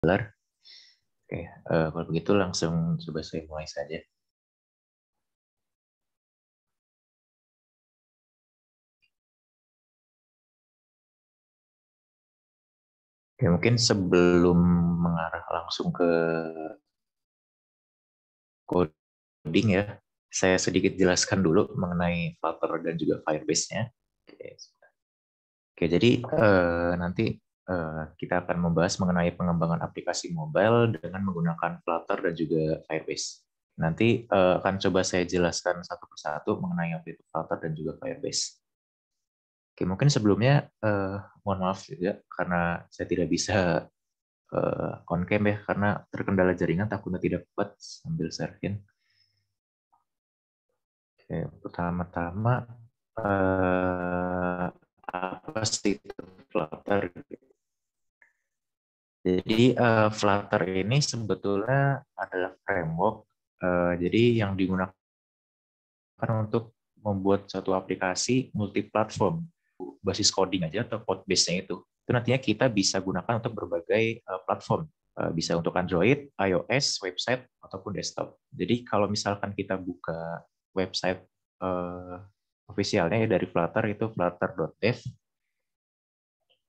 Oke, kalau begitu langsung coba saya mulai saja. Oke, mungkin sebelum mengarah langsung ke coding ya, saya sedikit jelaskan dulu mengenai Flutter dan juga Firebase-nya. Oke, Oke, jadi nanti kita akan membahas mengenai pengembangan aplikasi mobile dengan menggunakan Flutter dan juga Firebase. Nanti akan coba saya jelaskan satu persatu mengenai apa itu Flutter dan juga Firebase. Oke, mungkin sebelumnya mohon maaf juga karena saya tidak bisa on cam ya karena terkendala jaringan takutnya tidak kuat sambil share. Oke, pertama-tama apa sih itu Flutter? Jadi Flutter ini sebetulnya adalah framework. Jadi yang digunakan untuk membuat suatu aplikasi multi-platform basis coding aja atau code base-nya itu nantinya kita bisa gunakan untuk berbagai platform. Bisa untuk Android, iOS, website ataupun desktop. Jadi kalau misalkan kita buka website officialnya ya dari Flutter itu flutter.dev.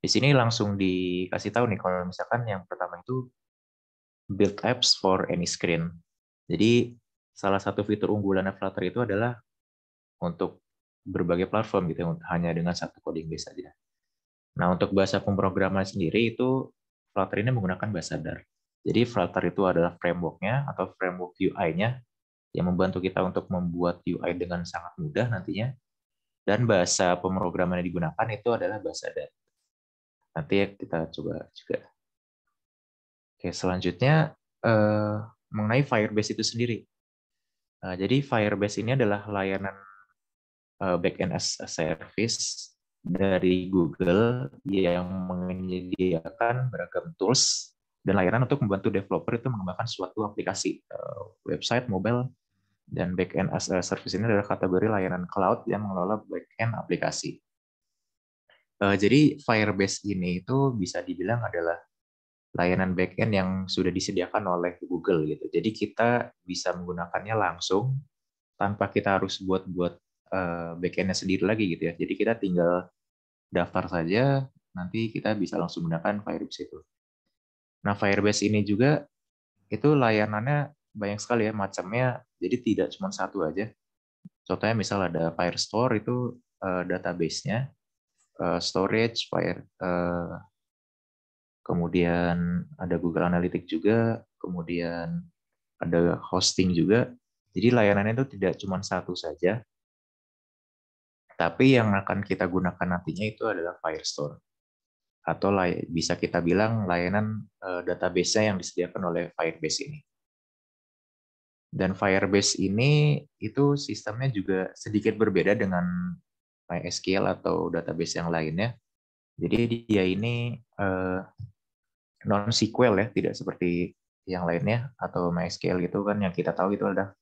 Di sini langsung dikasih tahu nih kalau misalkan yang pertama itu build apps for any screen. Jadi salah satu fitur unggulan Flutter itu adalah untuk berbagai platform gitu, hanya dengan satu coding base saja. Nah, untuk bahasa pemrograman sendiri itu Flutter ini menggunakan bahasa Dart. Jadi Flutter itu adalah framework-nya atau framework UI-nya yang membantu kita untuk membuat UI dengan sangat mudah nantinya. Dan bahasa pemrograman yang digunakan itu adalah bahasa Dart. Nanti kita coba juga. Oke, selanjutnya mengenai Firebase itu sendiri. Jadi Firebase ini adalah layanan backend as a service dari Google yang menyediakan beragam tools dan layanan untuk membantu developer itu mengembangkan suatu aplikasi, website, mobile, dan backend as a service ini adalah kategori layanan cloud yang mengelola backend aplikasi. Jadi Firebase ini itu bisa dibilang adalah layanan backend yang sudah disediakan oleh Google gitu. Jadi kita bisa menggunakannya langsung tanpa kita harus buat backend-nya sendiri lagi gitu ya. Jadi kita tinggal daftar saja, nanti kita bisa langsung menggunakan Firebase itu. Nah, Firebase ini juga itu layanannya banyak sekali ya macamnya, jadi tidak cuma satu aja. Contohnya misal ada Firestore itu database-nya, storage, kemudian ada Google Analytics juga, kemudian ada hosting juga. Jadi layanannya itu tidak cuma satu saja, tapi yang akan kita gunakan nantinya itu adalah Firestore. Atau bisa kita bilang layanan database-nya yang disediakan oleh Firebase ini. Dan Firebase ini itu sistemnya juga sedikit berbeda dengan MySQL atau database yang lainnya. Jadi dia ini non-SQL ya, tidak seperti yang lainnya atau MySQL gitu kan yang kita tahu itu adalah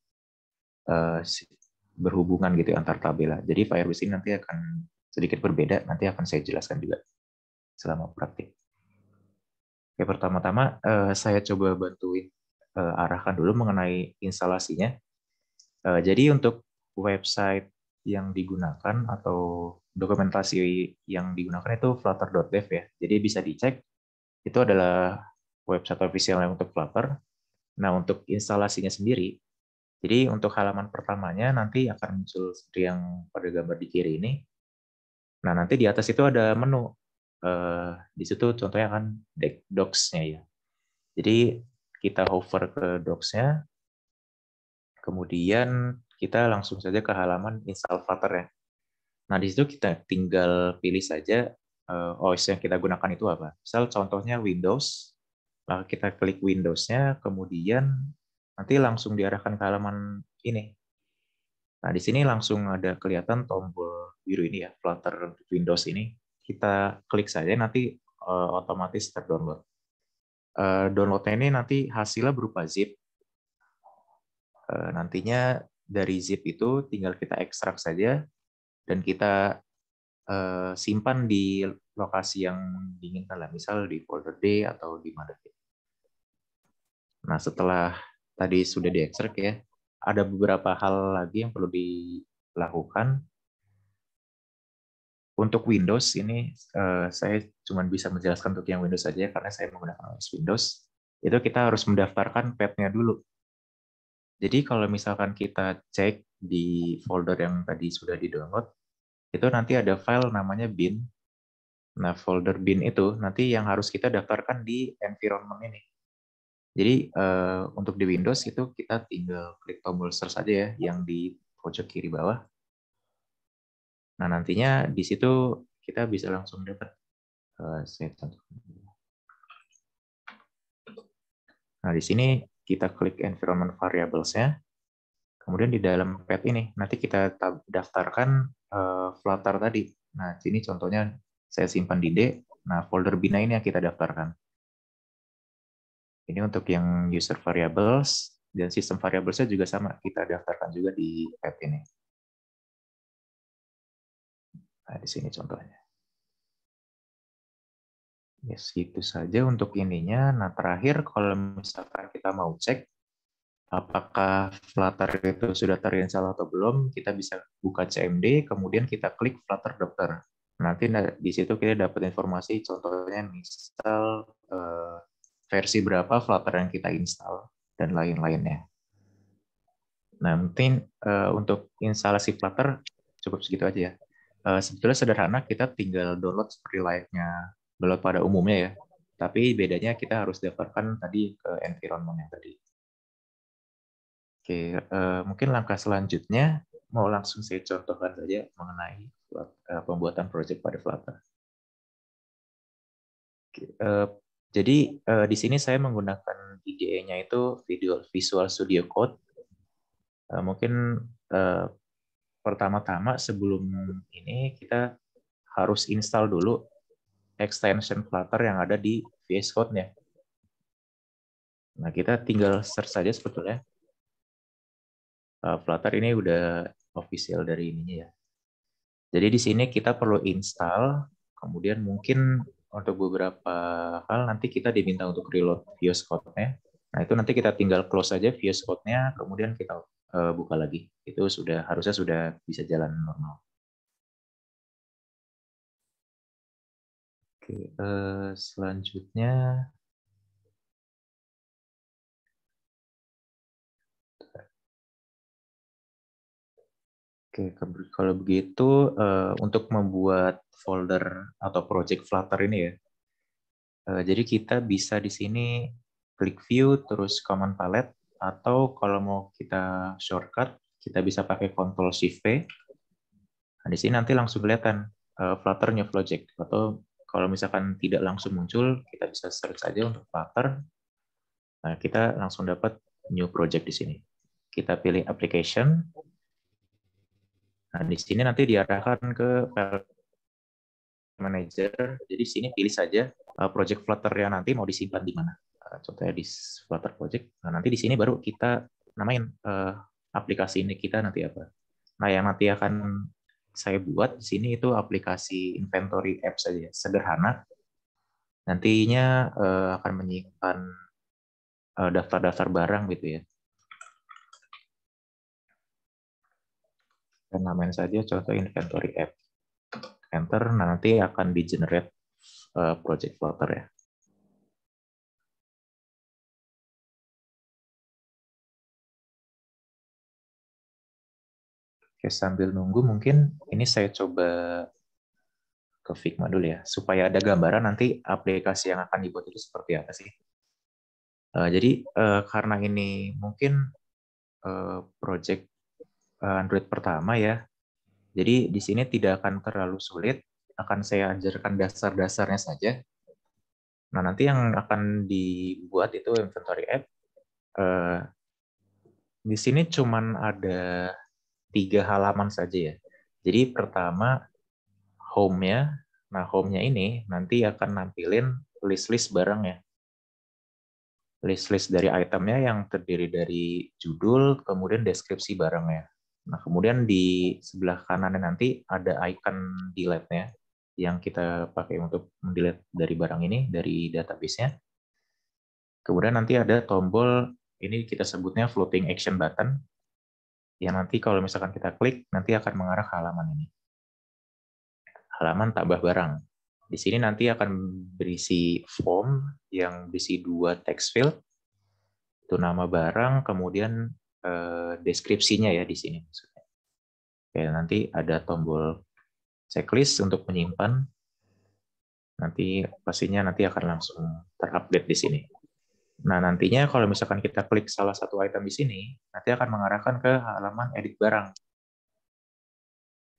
berhubungan gitu antar tabel. Jadi Firebase ini nanti akan sedikit berbeda, nanti akan saya jelaskan juga selama praktik. Oke, pertama-tama saya coba bantuin arahkan dulu mengenai instalasinya. Jadi untuk website yang digunakan atau dokumentasi yang digunakan itu flutter.dev ya. Jadi bisa dicek itu adalah website official untuk Flutter. Nah, untuk instalasinya sendiri, jadi untuk halaman pertamanya nanti akan muncul seperti yang pada gambar di kiri ini. Nah, nanti di atas itu ada menu. Di situ contohnya kan docs-nya ya. Jadi kita hover ke docs-nya, kemudian kita langsung saja ke halaman install Flutter ya. Nah, di situ kita tinggal pilih saja OS yang kita gunakan itu apa. Misal contohnya Windows, maka kita klik Windows-nya, kemudian nanti langsung diarahkan ke halaman ini. Nah, di sini langsung ada kelihatan tombol biru ini ya, Flutter Windows ini. Kita klik saja, nanti otomatis terdownload. Downloadnya ini nanti hasilnya berupa zip. Nantinya dari zip itu tinggal kita ekstrak saja dan kita simpan di lokasi yang diinginkan lah, misal di folder D atau di mana. Nah, setelah tadi sudah diekstrak ya, ada beberapa hal lagi yang perlu dilakukan. Untuk Windows ini saya cuma bisa menjelaskan untuk yang Windows saja karena saya menggunakan OS Windows. Itu kita harus mendaftarkan path-nya dulu. Jadi kalau misalkan kita cek di folder yang tadi sudah di-download, itu nanti ada file namanya bin. Nah, folder bin itu nanti yang harus kita daftarkan di environment ini. Jadi untuk di Windows itu kita tinggal klik tombol search saja ya, yang di pojok kiri bawah. Nah, nantinya di situ kita bisa langsung dapat. Saya contohkan. Nah, di sini kita klik environment variables-nya. Kemudian di dalam path ini, nanti kita daftarkan Flutter tadi. Nah, sini contohnya saya simpan di D. Nah, folder bina ini yang kita daftarkan. Ini untuk yang user variables, dan sistem variables-nya juga sama. Kita daftarkan juga di path ini. Nah, di sini contohnya. Yes, itu saja untuk ininya. Nah, terakhir kalau misalkan kita mau cek apakah Flutter itu sudah terinstall atau belum, kita bisa buka CMD, kemudian kita klik Flutter Doctor. Nanti di situ kita dapat informasi, contohnya misal versi berapa Flutter yang kita install, dan lain-lainnya. Nah, mungkin untuk instalasi Flutter cukup segitu aja ya. Sebetulnya sederhana, kita tinggal download seperti layaknya download pada umumnya ya. Tapi bedanya kita harus daftarkan tadi ke environment yang tadi. Oke, mungkin langkah selanjutnya mau langsung saya contohkan saja mengenai pembuatan project pada Flutter. Oke, jadi di sini saya menggunakan IDE-nya itu Visual Studio Code. Mungkin pertama-tama sebelum ini kita harus install dulu extension Flutter yang ada di VS Code-nya. Nah, kita tinggal search saja sebetulnya. Flutter ini udah official dari ininya ya. Jadi di sini kita perlu install, kemudian mungkin untuk beberapa hal nanti kita diminta untuk reload VS Code-nya. Nah, itu nanti kita tinggal close saja VS Code-nya, kemudian kita buka lagi. Itu harusnya sudah bisa jalan normal. Oke, selanjutnya Oke, kalau begitu untuk membuat folder atau project Flutter ini ya, jadi kita bisa di sini klik view terus command palette, atau kalau mau kita shortcut kita bisa pakai Ctrl Shift V. Nah, di sini nanti langsung kelihatan Flutter new project, atau kalau misalkan tidak langsung muncul kita bisa search saja untuk Flutter. Nah, kita langsung dapat new project di sini. Kita pilih application. Nah, di sini nanti diarahkan ke file manager. Jadi sini pilih saja project Flutter yang nanti mau disimpan di mana. Contohnya di Flutter project. Nah, nanti di sini baru kita namain aplikasi ini kita nanti apa. Nah, yang nanti akan saya buat di sini itu aplikasi inventory apps saja, sederhana. Nantinya akan menyimpan daftar-daftar barang gitu ya. Dan namain saja contoh inventory app. Enter, nah nanti akan di-generate project Flutter ya. Oke, sambil nunggu mungkin ini saya coba ke Figma dulu ya, supaya ada gambaran nanti aplikasi yang akan dibuat itu seperti apa sih. Jadi karena ini mungkin project Android pertama ya, jadi di sini tidak akan terlalu sulit, akan saya ajarkan dasar-dasarnya saja. Nah, nanti yang akan dibuat itu inventory app. Di sini cuman ada 3 halaman saja ya. Jadi pertama home-nya. Nah, home-nya ini nanti akan nampilin list-list barangnya. List-list dari itemnya yang terdiri dari judul, kemudian deskripsi barangnya. Nah, kemudian di sebelah kanannya nanti ada icon delete-nya yang kita pakai untuk mendelete dari barang ini, dari database-nya. Kemudian nanti ada tombol, ini kita sebutnya floating action button, yang nanti kalau misalkan kita klik, nanti akan mengarah ke halaman ini. Halaman tambah barang. Di sini nanti akan berisi form yang berisi 2 text field, itu nama barang, kemudian deskripsinya ya di sini. Oke, nanti ada tombol checklist untuk menyimpan. Nanti pastinya nanti akan langsung terupdate di sini. Nah, nantinya kalau misalkan kita klik salah satu item di sini, nanti akan mengarahkan ke halaman edit barang.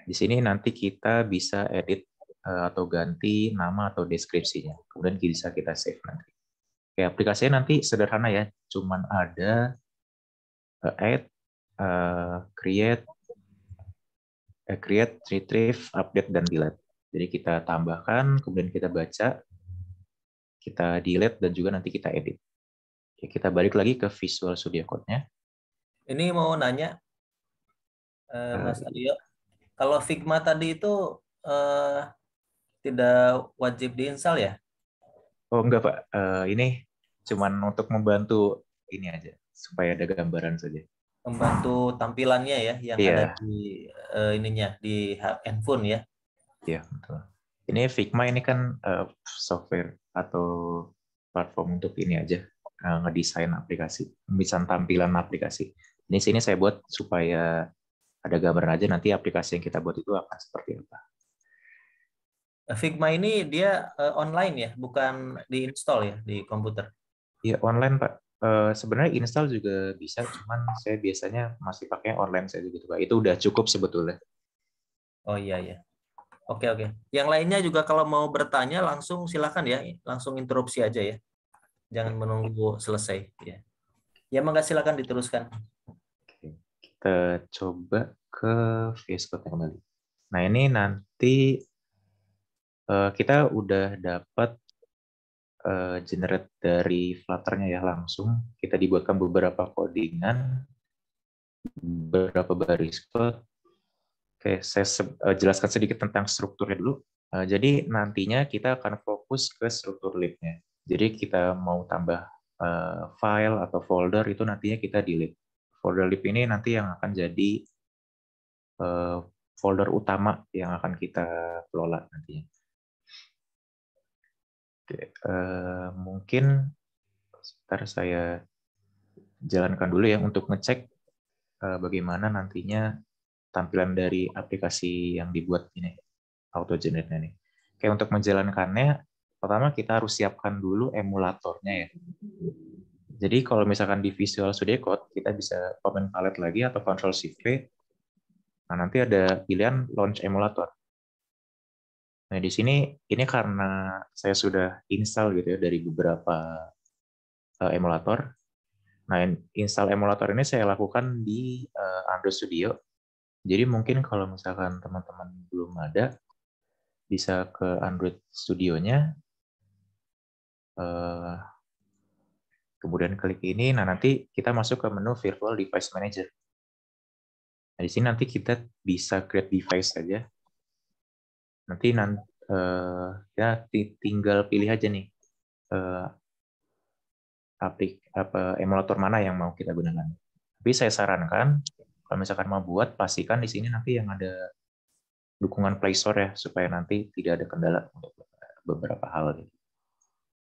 Di sini nanti kita bisa edit atau ganti nama atau deskripsinya. Kemudian bisa kita save nanti. Oke, aplikasinya nanti sederhana ya, cuman ada add, create, retrieve, update, dan delete. Jadi kita tambahkan, kemudian kita baca, kita delete, dan juga nanti kita edit. Oke, kita balik lagi ke Visual Studio Code-nya. Ini mau nanya, Mas Aryo, kalau Figma tadi itu tidak wajib diinstal ya? Oh enggak Pak, ini cuman untuk membantu ini aja, supaya ada gambaran saja. Membantu tampilannya ya, yang ada Iya, di ininya di handphone ya. iya betul. Ini Figma ini kan software atau platform untuk ini aja, ngedesain aplikasi, ngedesain tampilan aplikasi. Ini sini saya buat supaya ada gambaran aja nanti aplikasi yang kita buat itu akan seperti apa. Figma ini dia online ya, bukan diinstal ya di komputer. Iya online Pak. Sebenarnya install juga bisa, cuman saya biasanya masih pakai online saja gitu Pak. Itu udah cukup sebetulnya. Oh iya ya. Oke oke. Yang lainnya juga kalau mau bertanya langsung silakan ya, langsung interupsi aja ya. Jangan menunggu selesai ya. Ya mangga silakan diteruskan. Oke. Kita coba ke VS Code kembali. Nah ini nanti kita udah dapat generate dari Flutter-nya ya langsung. Kita dibuatkan beberapa codingan, beberapa baris code. Oke, saya jelaskan sedikit tentang strukturnya dulu. Jadi nantinya kita akan fokus ke struktur lib-nya. Jadi kita mau tambah file atau folder itu nantinya kita delete. Folder lib ini nanti yang akan jadi folder utama yang akan kita kelola nantinya. Oke, mungkin sebentar saya jalankan dulu ya untuk ngecek bagaimana nantinya tampilan dari aplikasi yang dibuat ini, auto generate ini. Oke, untuk menjalankannya, pertama kita harus siapkan dulu emulatornya ya. Jadi kalau misalkan di Visual Studio Code, kita bisa Command Palette lagi atau Ctrl Shift V. Nah, nanti ada pilihan Launch Emulator. Nah, di sini ini karena saya sudah install gitu ya dari beberapa emulator. Nah, install emulator ini saya lakukan di Android Studio. Jadi mungkin kalau misalkan teman-teman belum ada, bisa ke Android Studio-nya, kemudian klik ini. Nah, nanti kita masuk ke menu Virtual Device Manager. Nah, di sini nanti kita bisa create device saja. Nanti ya tinggal pilih aja nih emulator mana yang mau kita gunakan. Tapi saya sarankan kalau misalkan mau buat, pastikan di sini nanti yang ada dukungan Play Store ya, supaya nanti tidak ada kendala untuk beberapa hal.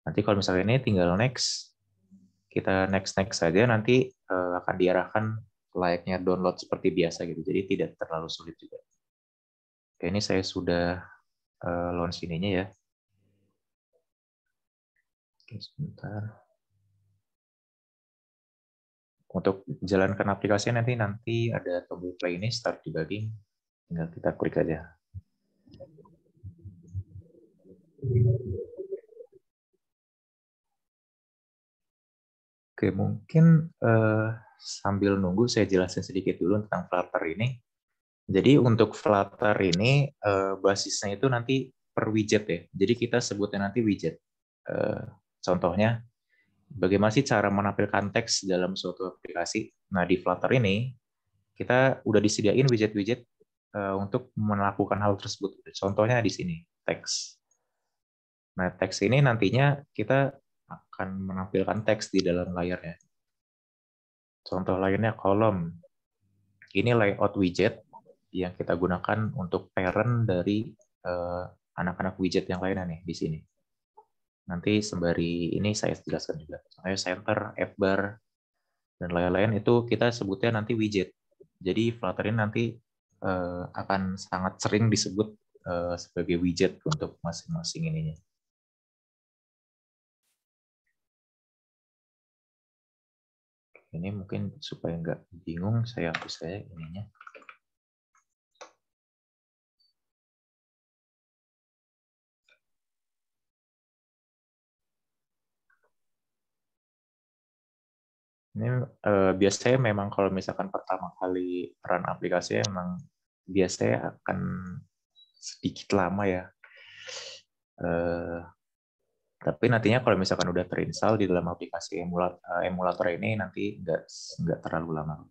Nanti kalau misalnya ini tinggal next, kita next saja, nanti akan diarahkan layaknya download seperti biasa gitu. Jadi tidak terlalu sulit juga. Oke, ini saya sudah launch ininya ya. Oke, sebentar. Untuk jalankan aplikasi nanti ada tombol play ini, start debugging. Tinggal kita klik aja. Oke, mungkin sambil nunggu saya jelasin sedikit dulu tentang Flutter ini. Jadi untuk Flutter ini basisnya itu nanti per widget ya. Jadi kita sebutnya nanti widget. Contohnya, bagaimana sih cara menampilkan teks dalam suatu aplikasi? Nah, di Flutter ini kita udah disediain widget-widget untuk melakukan hal tersebut. Contohnya di sini, teks. Nah, teks ini nantinya kita akan menampilkan teks di dalam layarnya. Contoh lainnya kolom. Ini layout widget yang kita gunakan untuk parent dari anak-anak widget yang lainnya nih di sini. Nanti sembari ini saya jelaskan juga. Contohnya center, F-bar, dan lain-lain itu kita sebutnya nanti widget. Jadi Flutter ini nanti akan sangat sering disebut sebagai widget untuk masing-masing ininya. Ini mungkin supaya nggak bingung, saya hapus saya ininya. Ini biasanya memang kalau misalkan pertama kali run aplikasinya memang biasanya akan sedikit lama ya. Tapi nantinya kalau misalkan udah terinstall di dalam aplikasi emulator ini nanti nggak terlalu lama.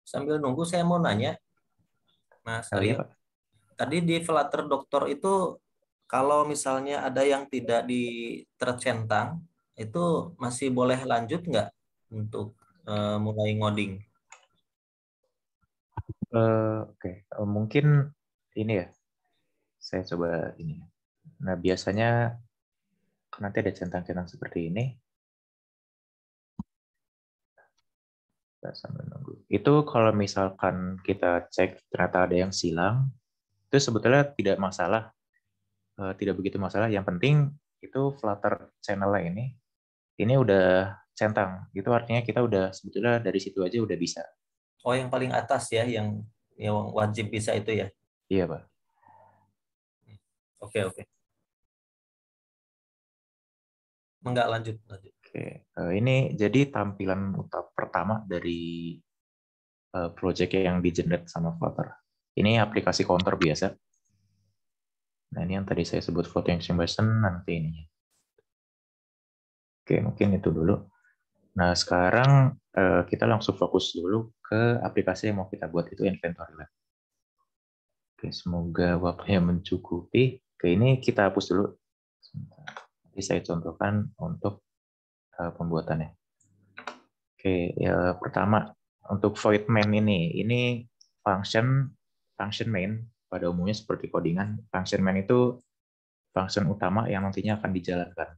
Sambil nunggu saya mau nanya, Mas Iya Aryo. Pak. Tadi di Flutter Dokter itu kalau misalnya ada yang tidak tercentang, itu masih boleh lanjut nggak untuk mulai ngoding? Oke. Mungkin ini ya, saya coba ini. Nah biasanya nanti ada centang-centang seperti ini. Kita sambil nunggu. Itu kalau misalkan kita cek ternyata ada yang silang, itu sebetulnya tidak masalah, tidak begitu masalah. Yang penting itu Flutter channel-nya ini udah centang. Itu artinya kita udah sebetulnya dari situ aja udah bisa. Oh, yang paling atas ya, yang wajib bisa itu ya. Iya Pak. Oke, oke. Enggak, lanjut, lanjut. Oke. Ini jadi tampilan pertama dari project yang di-generate sama Flutter. Ini aplikasi counter biasa. Nah, ini yang tadi saya sebut floating simulation, nanti ini. Oke, mungkin itu dulu. Nah, sekarang kita langsung fokus dulu ke aplikasi yang mau kita buat, itu Inventory Lab. Oke, semoga waktunya mencukupi. Oke, ini kita hapus dulu. Nanti saya contohkan untuk pembuatannya. Oke, ya, pertama untuk void main ini function main pada umumnya seperti codingan. Function main itu function utama yang nantinya akan dijalankan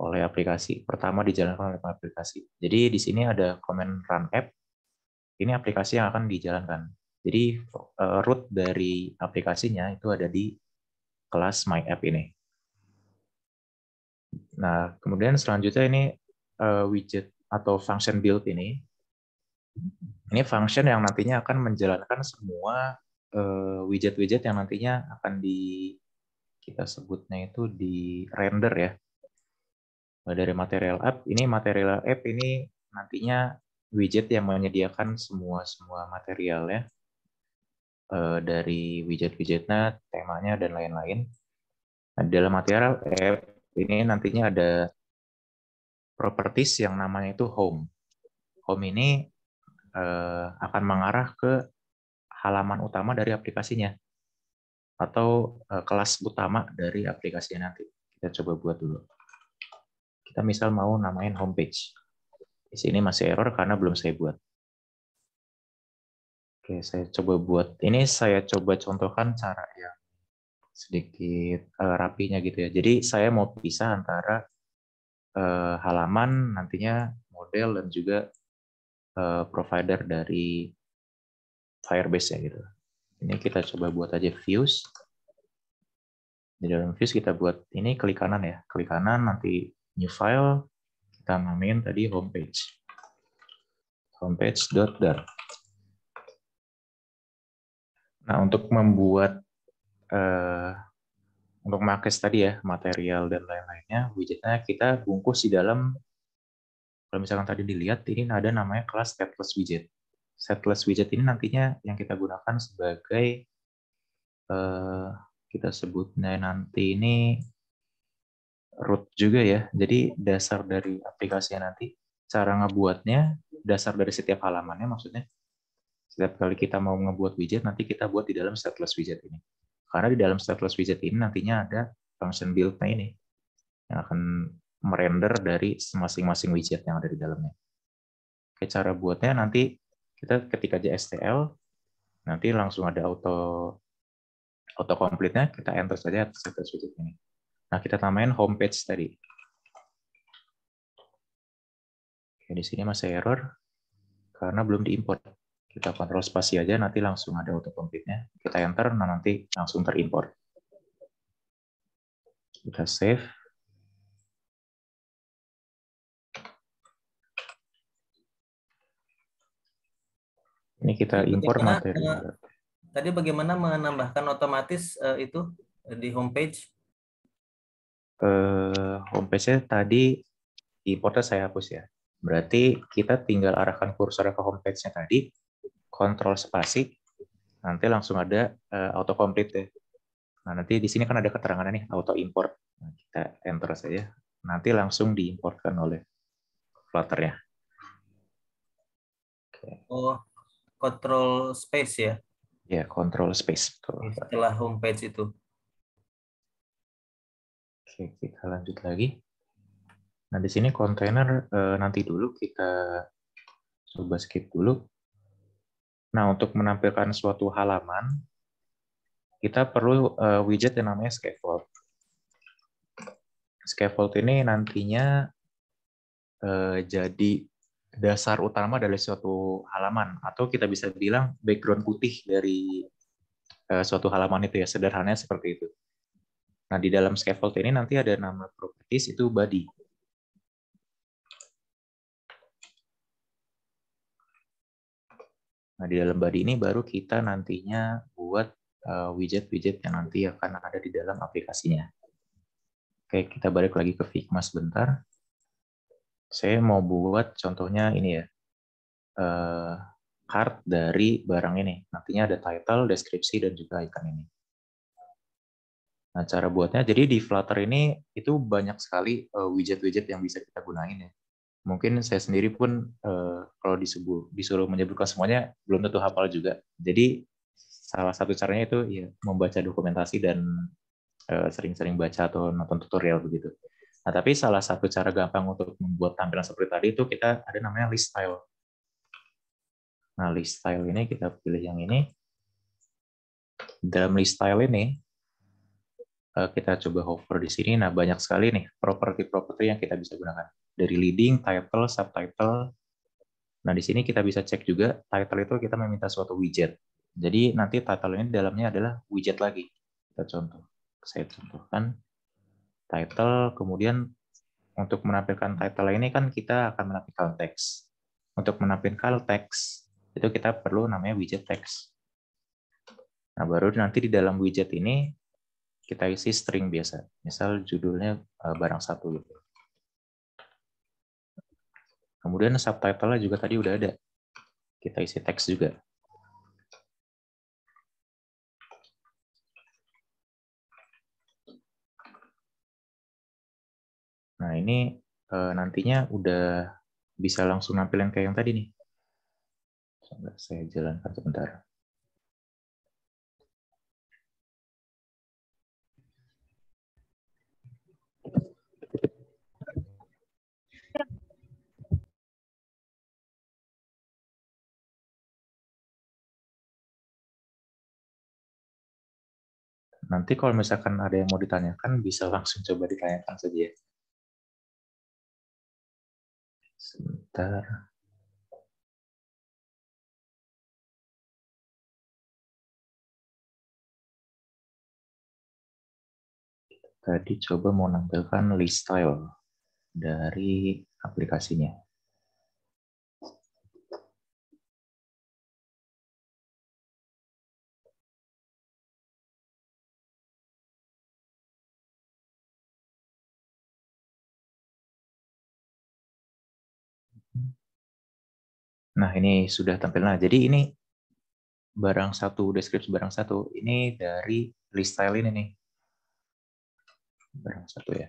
oleh aplikasi. Pertama dijalankan oleh aplikasi. Jadi di sini ada command run app. Ini aplikasi yang akan dijalankan. Jadi root dari aplikasinya itu ada di kelas my app ini. Nah, kemudian selanjutnya ini widget atau function build ini function yang nantinya akan menjalankan semua widget-widget yang nantinya akan kita sebutnya itu di render ya. Dari material app ini nantinya widget yang menyediakan semua materialnya dari widget-widgetnya, temanya dan lain-lain. Nah, dalam material app ini nantinya ada properties yang namanya itu home. Home ini akan mengarah ke halaman utama dari aplikasinya atau kelas utama dari aplikasinya nanti. Kita coba buat dulu. Kita misal mau namain homepage. Di sini masih error karena belum saya buat. Oke, saya coba buat. Ini saya coba contohkan cara yang sedikit rapinya gitu ya. Jadi saya mau pisah antara halaman nantinya model dan juga provider dari Firebase ya gitu. Ini kita coba buat aja views. Di dalam views kita buat ini klik kanan ya. Klik kanan nanti new file, kita namain tadi homepage. Homepage.dar. Nah, untuk membuat untuk markers tadi ya, material dan lain-lainnya, widgetnya kita bungkus di dalam, kalau misalkan tadi dilihat, ini ada namanya kelas stateless widget. Stateless widget ini nantinya yang kita gunakan sebagai, kita sebutnya nanti ini root juga ya. Jadi dasar dari aplikasinya nanti, cara ngebuatnya, dasar dari setiap halamannya maksudnya, setiap kali kita mau ngebuat widget, nanti kita buat di dalam stateless widget ini. Karena di dalam stateless widget ini nantinya ada function build-nya ini, yang akan merender dari masing-masing widget yang ada di dalamnya. Oke, cara buatnya nanti kita ketik aja STL, nanti langsung ada auto complete-nya, kita enter saja stateless widget ini. Nah, kita tamain homepage tadi. Oke, di sini masih error karena belum diimport. Kita kontrol spasi aja, nanti langsung ada auto complete-nya. Kita enter, nah nanti langsung terimport. Kita save. Ini kita import materi. Tadi bagaimana menambahkan otomatis itu di homepage? Homepage-nya tadi importnya saya hapus ya. Berarti kita tinggal arahkan kursor ke homepage-nya tadi, kontrol spasi, nanti langsung ada autocomplete ya. Nah, nanti di sini kan ada keterangannya nih, auto import. Nah, kita enter saja. Nanti langsung diimportkan oleh Flutter-nya. Oh, control space ya? Ya, control space. Betul. Setelah homepage itu. Oke, kita lanjut lagi. Nah, di sini kontainer nanti dulu kita coba skip dulu. Nah, untuk menampilkan suatu halaman, kita perlu widget yang namanya scaffold. Scaffold ini nantinya jadi dasar utama dari suatu halaman, atau kita bisa bilang background putih dari suatu halaman itu ya, sederhananya seperti itu. Nah, di dalam scaffold ini nanti ada nama properties, itu body. Nah, di dalam body ini baru kita nantinya buat widget-widget yang nanti akan ada di dalam aplikasinya. Oke, kita balik lagi ke Figma sebentar. Saya mau buat contohnya ini ya, card dari barang ini. Nantinya ada title, deskripsi, dan juga icon ini. Nah, cara buatnya, jadi di Flutter ini itu banyak sekali widget-widget yang bisa kita gunain ya. Mungkin saya sendiri pun kalau disuruh menyebutkan semuanya belum tentu hafal juga. Jadi salah satu caranya itu ya membaca dokumentasi dan sering-sering baca atau nonton tutorial begitu. Nah, tapi salah satu cara gampang untuk membuat tampilan seperti tadi itu kita ada namanya list style. Nah, list style ini kita pilih yang ini. Dalam list style ini kita coba hover di sini. Nah, banyak sekali nih properti-properti yang kita bisa gunakan. Dari leading, title, subtitle. Nah, di sini kita bisa cek juga, title itu kita meminta suatu widget. Jadi nanti title ini dalamnya adalah widget lagi. Saya contohkan title, kemudian untuk menampilkan title ini kan kita akan menampilkan teks. Untuk menampilkan teks, itu kita perlu namanya widget teks. Nah, baru nanti di dalam widget ini kita isi string biasa. Misal judulnya barang satu gitu. Kemudian subtitle-nya juga tadi udah ada. Kita isi teks juga. Nah, ini nantinya udah bisa langsung nampilin kayak yang tadi nih. Coba saya jalankan sebentar. Nanti kalau misalkan ada yang mau ditanyakan, bisa langsung coba ditanyakan saja ya. Sebentar. Tadi coba mau nampilkan list style dari aplikasinya. Nah, ini sudah tampil. Nah, jadi ini barang satu, deskripsi barang satu. Ini dari list style ini nih. Barang satu ya.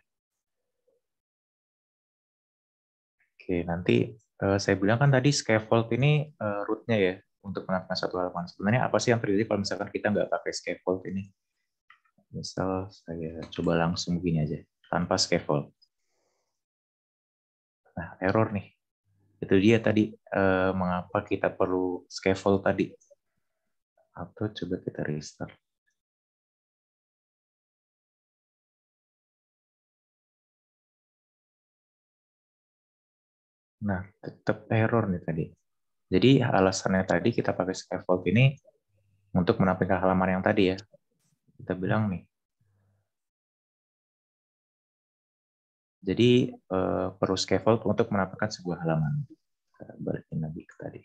Oke, nanti saya bilang kan tadi scaffold ini root-nya ya untuk menampilkan satu halaman. Sebenarnya apa sih yang terjadi kalau misalkan kita nggak pakai scaffold ini? Misal saya coba langsung begini aja, tanpa scaffold. Nah, error nih. Itu dia tadi mengapa kita perlu scaffold tadi. Atau coba kita restart. Nah, tetap error nih tadi. Jadi alasannya tadi kita pakai scaffold ini untuk menampilkan halaman yang tadi ya. Kita bilang nih. Jadi perlu scaffold untuk menampilkan sebuah halaman. Kita balikin lagi ke tadi.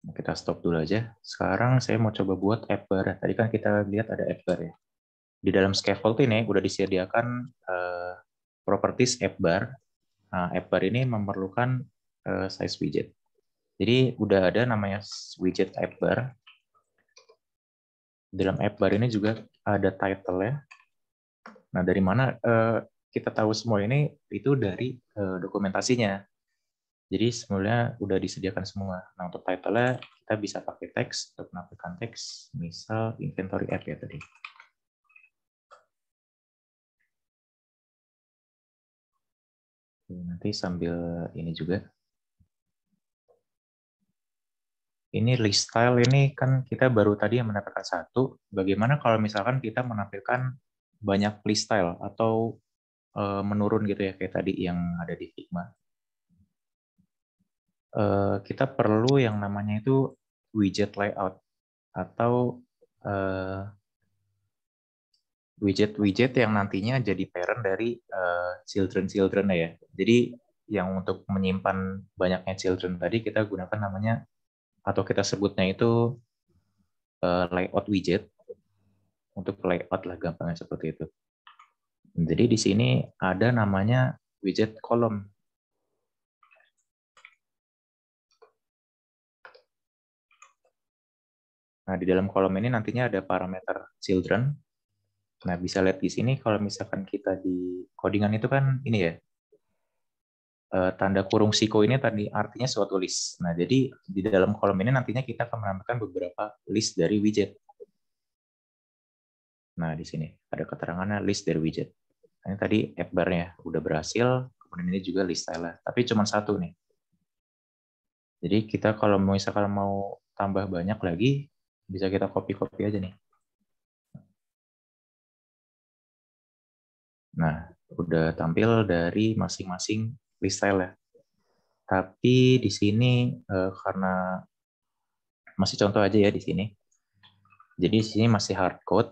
Nah, kita stop dulu aja. Sekarang saya mau coba buat app bar. Tadi kan kita lihat ada app bar ya. Di dalam scaffold ini udah disediakan properties app bar. Nah, app bar ini memerlukan size widget. Jadi udah ada namanya widget app bar. Dalam app bar ini juga ada title-nya. Nah, dari mana kita tahu semua ini? Itu dari dokumentasinya. Jadi sebenarnya udah disediakan semua. Nah, untuk title-nya kita bisa pakai teks untuk menampilkan teks, misal inventory app ya tadi. Nanti sambil ini juga. Ini list style ini kan kita baru tadi yang menampilkan satu. Bagaimana kalau misalkan kita menampilkan banyak list style atau menurun gitu ya kayak tadi yang ada di Figma. Kita perlu yang namanya itu widget layout atau widget-widget yang nantinya jadi parent dari children ya. Jadi yang untuk menyimpan banyaknya children tadi kita gunakan namanya atau kita sebutnya itu layout widget. Untuk layout lah gampangnya seperti itu. Jadi di sini ada namanya widget column. Nah, di dalam kolom ini nantinya ada parameter children. Nah, bisa lihat di sini kalau misalkan kita di codingan itu kan ini ya, tanda kurung siko ini tadi artinya suatu list. Nah, jadi di dalam kolom ini nantinya kita akan menambahkan beberapa list dari widget. Nah, di sini ada keterangannya list dari widget. Nah, ini tadi app bar-nya udah berhasil, kemudian ini juga list style, tapi cuma satu nih. Jadi kita kalau misalkan mau tambah banyak lagi, bisa kita copy-copy aja nih. Nah, udah tampil dari masing-masing list style ya. Tapi di sini karena masih contoh aja ya di sini. Jadi di sini masih hard code.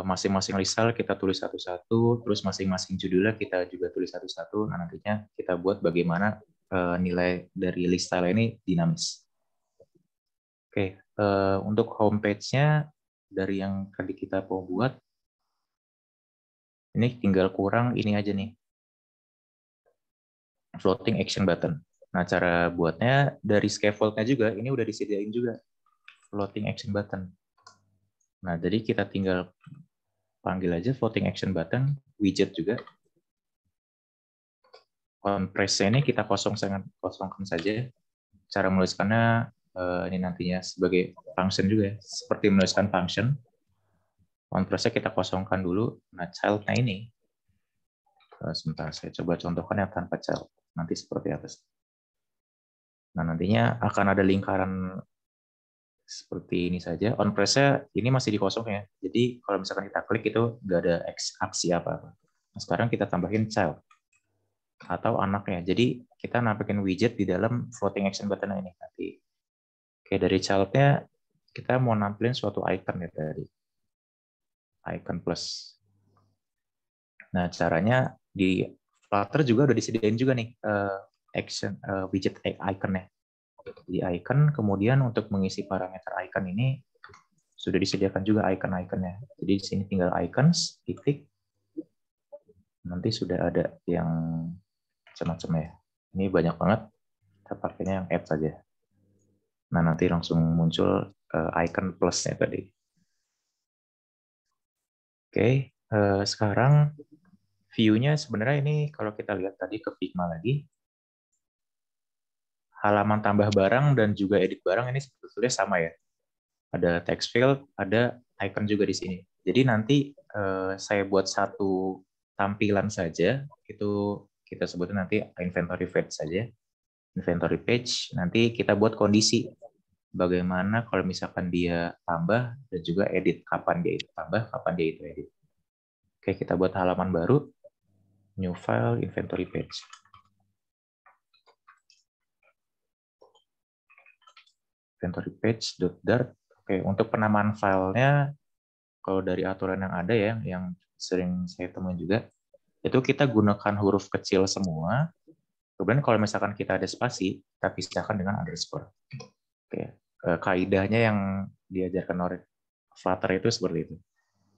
Masing-masing list style kita tulis satu-satu, terus masing-masing judulnya kita juga tulis satu-satu. Nah, nantinya kita buat bagaimana nilai dari list style ini dinamis. Oke, untuk homepage-nya dari yang tadi kita mau buat, ini tinggal kurang ini aja nih, floating action button. Nah, cara buatnya dari scaffold-nya juga, ini udah disediain juga floating action button. Nah, jadi kita tinggal panggil aja floating action button, widget juga. On press ini kita kosongkan saja. Cara menuliskannya ini nantinya sebagai function juga ya, seperti menuliskan function. On press-nya kita kosongkan dulu. Nah, child-nya ini, sebentar saya coba contohkan yang tanpa child. Nanti seperti apa sih? Nah, nantinya akan ada lingkaran seperti ini saja. On press-nya ini masih dikosong ya. Jadi kalau misalkan kita klik itu nggak ada aksi apa-apa. Nah, sekarang kita tambahin child atau anaknya. Jadi kita nampilin widget di dalam floating action button ini nanti. Oke, dari child-nya kita mau nampilin suatu icon ya tadi. Icon plus. Nah, caranya di Flutter juga udah disediain juga nih action widget icon-nya. Di icon, kemudian untuk mengisi parameter icon ini sudah disediakan juga icon-iconnya. Jadi di sini tinggal icons, titik. Nanti sudah ada yang macam-macam ya. Ini banyak banget. Kita pakainya yang add saja. Nah, nanti langsung muncul icon plusnya tadi. Oke, sekarang view-nya sebenarnya ini kalau kita lihat tadi ke Figma lagi, halaman tambah barang dan juga edit barang ini sebetulnya sama ya. Ada text field, ada icon juga di sini. Jadi nanti saya buat satu tampilan saja, itu kita sebutnya nanti inventory page saja. Inventory page, nanti kita buat kondisi. Bagaimana kalau misalkan dia tambah dan juga edit, kapan dia itu tambah, kapan dia itu edit. Oke, kita buat halaman baru, new file, inventory page. Inventory page.dart. Oke, untuk penamaan filenya, kalau dari aturan yang ada ya, yang sering saya temuin juga, itu kita gunakan huruf kecil semua. Kemudian kalau misalkan kita ada spasi, kita pisahkan dengan underscore. Oke, kaidahnya yang diajarkan oleh Flutter itu seperti itu.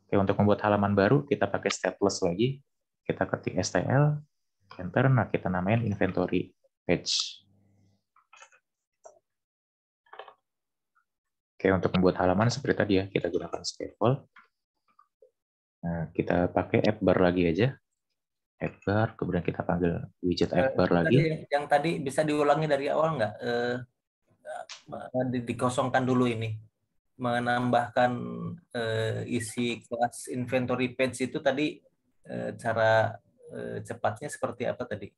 Oke, untuk membuat halaman baru, kita pakai stateless lagi. Kita ketik stl, enter, nah kita namain inventory page. Oke, untuk membuat halaman seperti tadi ya, kita gunakan scaffold. Nah, kita pakai app bar lagi aja. App bar, kemudian kita panggil widget app bar lagi. Yang tadi bisa diulangi dari awal nggak? Dikosongkan dulu ini. Menambahkan isi kelas inventory page itu tadi cara cepatnya seperti apa tadi?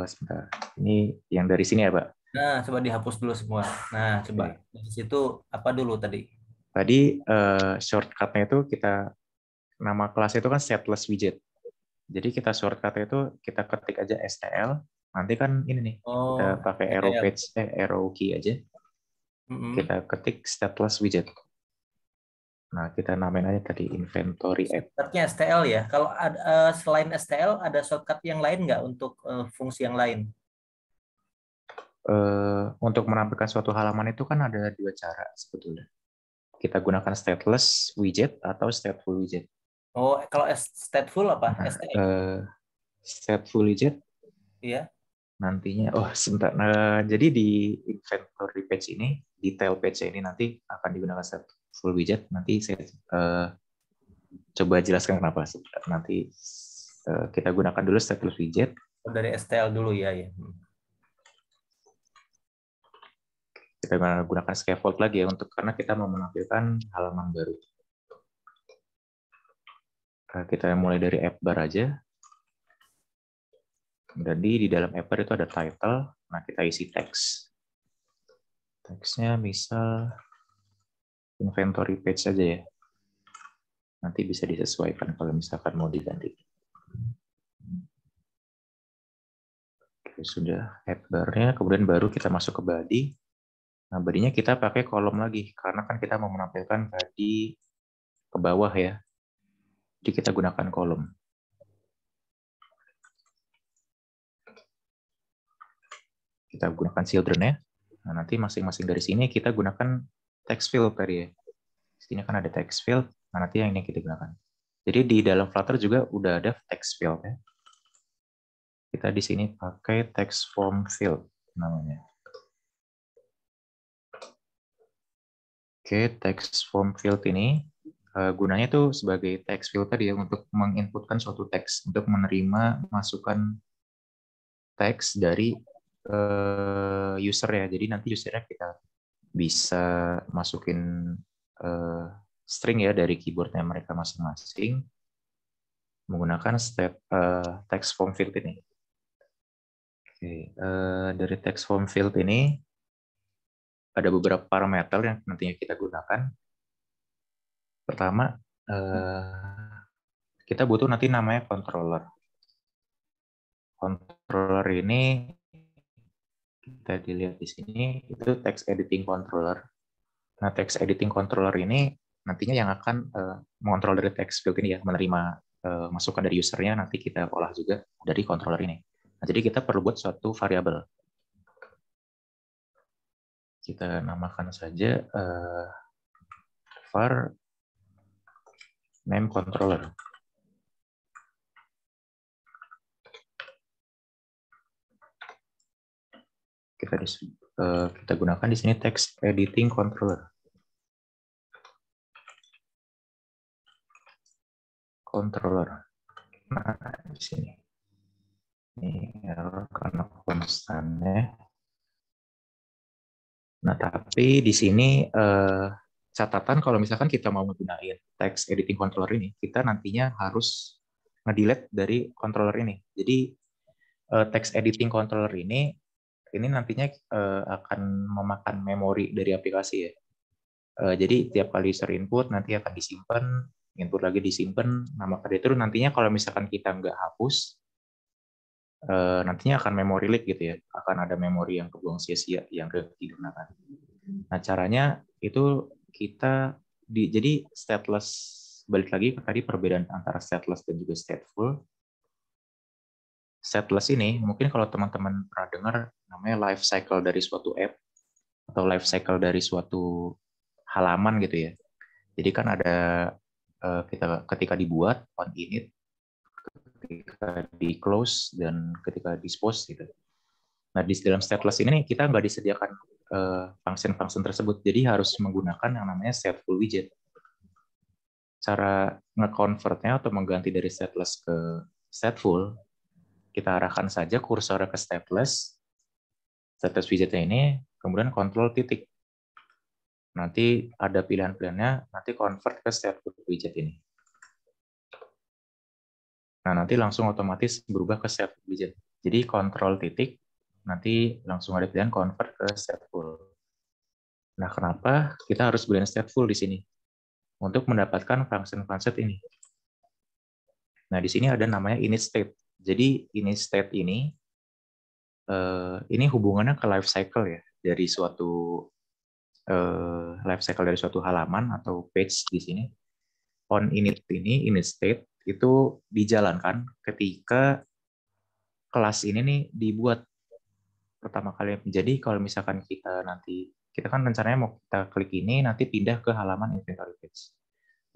Sebentar, ini yang dari sini ya Pak? Nah, coba dihapus dulu semua. Nah, coba Oke. dari situ apa dulu tadi? Tadi shortcut-nya itu kita, nama kelas itu kan stateless widget. Jadi kita shortcut itu kita ketik aja stl, nanti kan ini nih, kita Oh, pakai arrow STL. page, arrow key aja, kita ketik stateless widget. Nah, kita namain aja tadi inventory app. Shortcutnya STL ya. Kalau ada, selain STL ada shortcut yang lain nggak untuk fungsi yang lain? Untuk menampilkan suatu halaman itu kan ada dua cara sebetulnya. Kita gunakan stateless widget atau stateful widget. Oh, kalau stateful apa? Nah, STF. stateful widget Iya. nantinya, oh sebentar. Nah, jadi di inventory page ini, detail page ini nanti akan digunakan stateful widget. Nanti saya coba jelaskan kenapa. Nanti kita gunakan dulu stateful widget. Oh, dari STL dulu ya, ya. Kita gunakan scaffold lagi ya untuk karena kita mau menampilkan halaman baru. Kita mulai dari app bar aja. Jadi di dalam app bar itu ada title. Nah, kita isi teks. Teksnya misal inventory page saja ya. Nanti bisa disesuaikan kalau misalkan mau diganti. Oke, sudah app bar-nya, kemudian baru kita masuk ke body. Nah, body-nya kita pakai kolom lagi, karena kan kita mau menampilkan body ke bawah ya. Jadi kita gunakan kolom. Kita gunakan children-nya. Nah, nanti masing-masing dari sini kita gunakan text field tadi ya. Di sini kan ada text field, nah nanti yang ini kita gunakan. Jadi di dalam Flutter juga udah ada text field ya. Kita di sini pakai text form field namanya. Oke, text form field ini gunanya tuh sebagai text filter ya untuk menginputkan suatu teks, untuk menerima masukan teks dari user ya. Jadi nanti usernya kita bisa masukin string ya dari keyboardnya mereka masing-masing menggunakan text form field ini. Oke, dari text form field ini ada beberapa parameter yang nantinya kita gunakan. Pertama, kita butuh nanti namanya controller. Controller ini kita dilihat di sini itu text editing controller. Nah, text editing controller ini nantinya yang akan mengontrol dari text field ini ya, menerima masukan dari usernya, nanti kita olah juga dari controller ini. Nah, jadi kita perlu buat suatu variabel. Kita namakan saja var name controller. kita gunakan di sini text editing controller. Nah, di sini. Ini error karena konstannya. Nah, tapi di sini catatan kalau misalkan kita mau menggunakan text editing controller ini, kita nantinya harus nge-delete dari controller ini. Jadi text editing controller ini nantinya akan memakan memori dari aplikasi ya. Jadi tiap kali user input nanti akan disimpan, input lagi disimpan. Nah, maka itu nantinya kalau misalkan kita nggak hapus, nantinya akan memory leak gitu ya, akan ada memori yang kebuang sia-sia yang digunakan. Nah, caranya itu kita jadi stateless, balik lagi ke tadi perbedaan antara stateless dan juga stateful. Stateless ini mungkin kalau teman-teman pernah dengar namanya life cycle dari suatu app atau life cycle dari suatu halaman gitu ya. Jadi kan ada ketika dibuat on init, ketika di close, dan ketika dispose gitu. Nah, di dalam stateless ini kita nggak disediakan function-function tersebut, jadi harus menggunakan yang namanya stateful widget. Cara nge-convertnya atau mengganti dari stateless ke stateful, kita arahkan saja kursor ke stateless widgetnya ini, kemudian kontrol titik. Nanti ada pilihan-pilihannya, nanti convert ke stateful widget ini. Nah, nanti langsung otomatis berubah ke stateful widget. Jadi kontrol titik, nanti langsung ada pilihan convert ke stateful. Nah, kenapa kita harus beliin stateful di sini? Untuk mendapatkan function ini. Nah, di sini ada namanya init state. Jadi init state ini hubungannya ke life cycle ya, dari suatu life cycle dari suatu halaman atau page di sini. On init ini, init state itu dijalankan ketika kelas ini nih dibuat pertama kali. Jadi kalau misalkan kita kan rencananya mau kita klik ini nanti pindah ke halaman inventory page.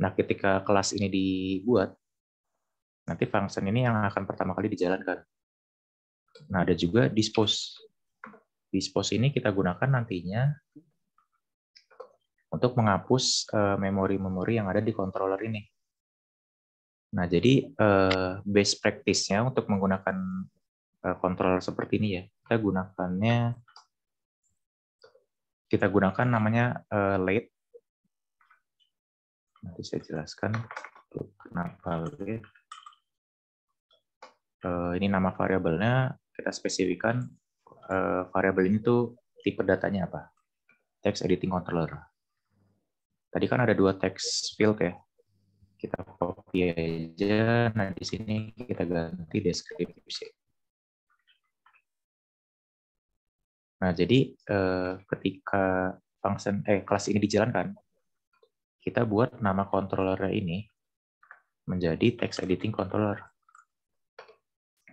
Nah, ketika kelas ini dibuat, nanti function ini yang akan pertama kali dijalankan. Nah, ada juga dispose. Dispose ini kita gunakan nantinya untuk menghapus memori-memori yang ada di controller ini. Nah, jadi best practice-nya untuk menggunakan controller seperti ini ya, kita gunakan namanya late. Nanti saya jelaskan kenapa late. Ini nama variabelnya, kita spesifikkan variabel ini tuh tipe datanya apa. Text editing controller. Tadi kan ada 2 text field ya. Kita copy aja. Nah, di sini kita ganti deskripsi. Nah, jadi ketika kelas ini dijalankan, kita buat nama controller ini menjadi text editing controller.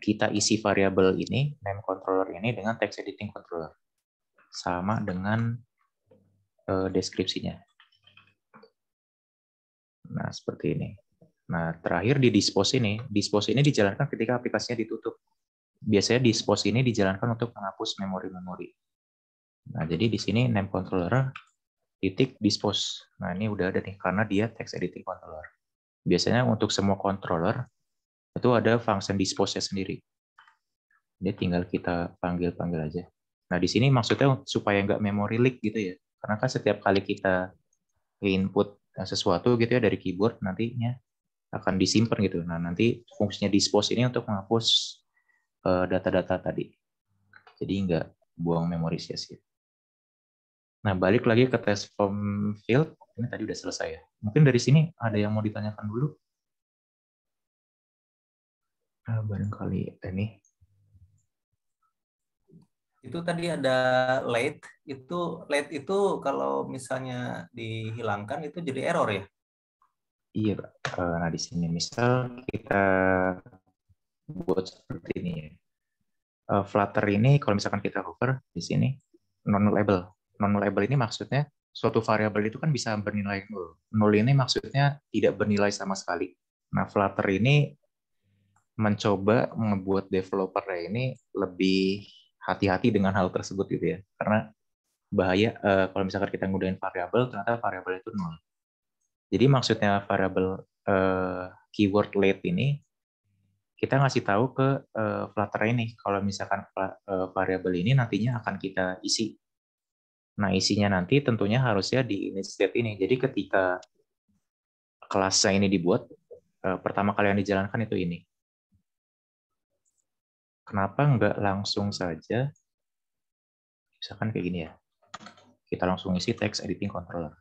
Kita isi variabel ini, name controller ini dengan text editing controller. Sama dengan deskripsinya. Nah, seperti ini. Nah, terakhir di dispose ini dijalankan ketika aplikasinya ditutup. Biasanya dispose ini dijalankan untuk menghapus memori-memori. Nah, jadi di sini name controller titik dispose. Nah, ini udah ada nih karena dia text editing controller. Biasanya untuk semua controller itu ada function dispose-nya sendiri. Dia tinggal kita panggil-panggil aja. Nah, di sini maksudnya supaya nggak memory leak gitu ya. Karena kan setiap kali kita input sesuatu gitu ya dari keyboard, nantinya akan disimpan gitu. Nah, nanti fungsinya dispose ini untuk menghapus data-data tadi. Jadi nggak buang memori sia-sia. Nah, balik lagi ke test form field. Ini tadi udah selesai ya. Mungkin dari sini ada yang mau ditanyakan dulu? Barangkali ini. Itu tadi ada late. Late itu kalau misalnya dihilangkan itu jadi error ya? Iya, Pak. Nah, di sini misal kita buat seperti ini ya. Flutter ini kalau misalkan kita hover di sini non-nullable. Non-nullable ini maksudnya suatu variabel itu kan bisa bernilai 0. 0 ini maksudnya tidak bernilai sama sekali. Nah, Flutter ini mencoba membuat developer ini lebih hati-hati dengan hal tersebut gitu ya. Karena bahaya kalau misalkan kita ngudahin variabel, ternyata variabel itu nol. Jadi maksudnya variabel keyword late ini, kita ngasih tahu ke Flutter ini kalau misalkan variabel ini nantinya akan kita isi. Nah, isinya nanti tentunya harusnya di init state ini. Jadi ketika kelasnya ini dibuat, pertama kali yang dijalankan itu ini. Kenapa nggak langsung saja, misalkan kayak gini ya, kita langsung isi text editing controller.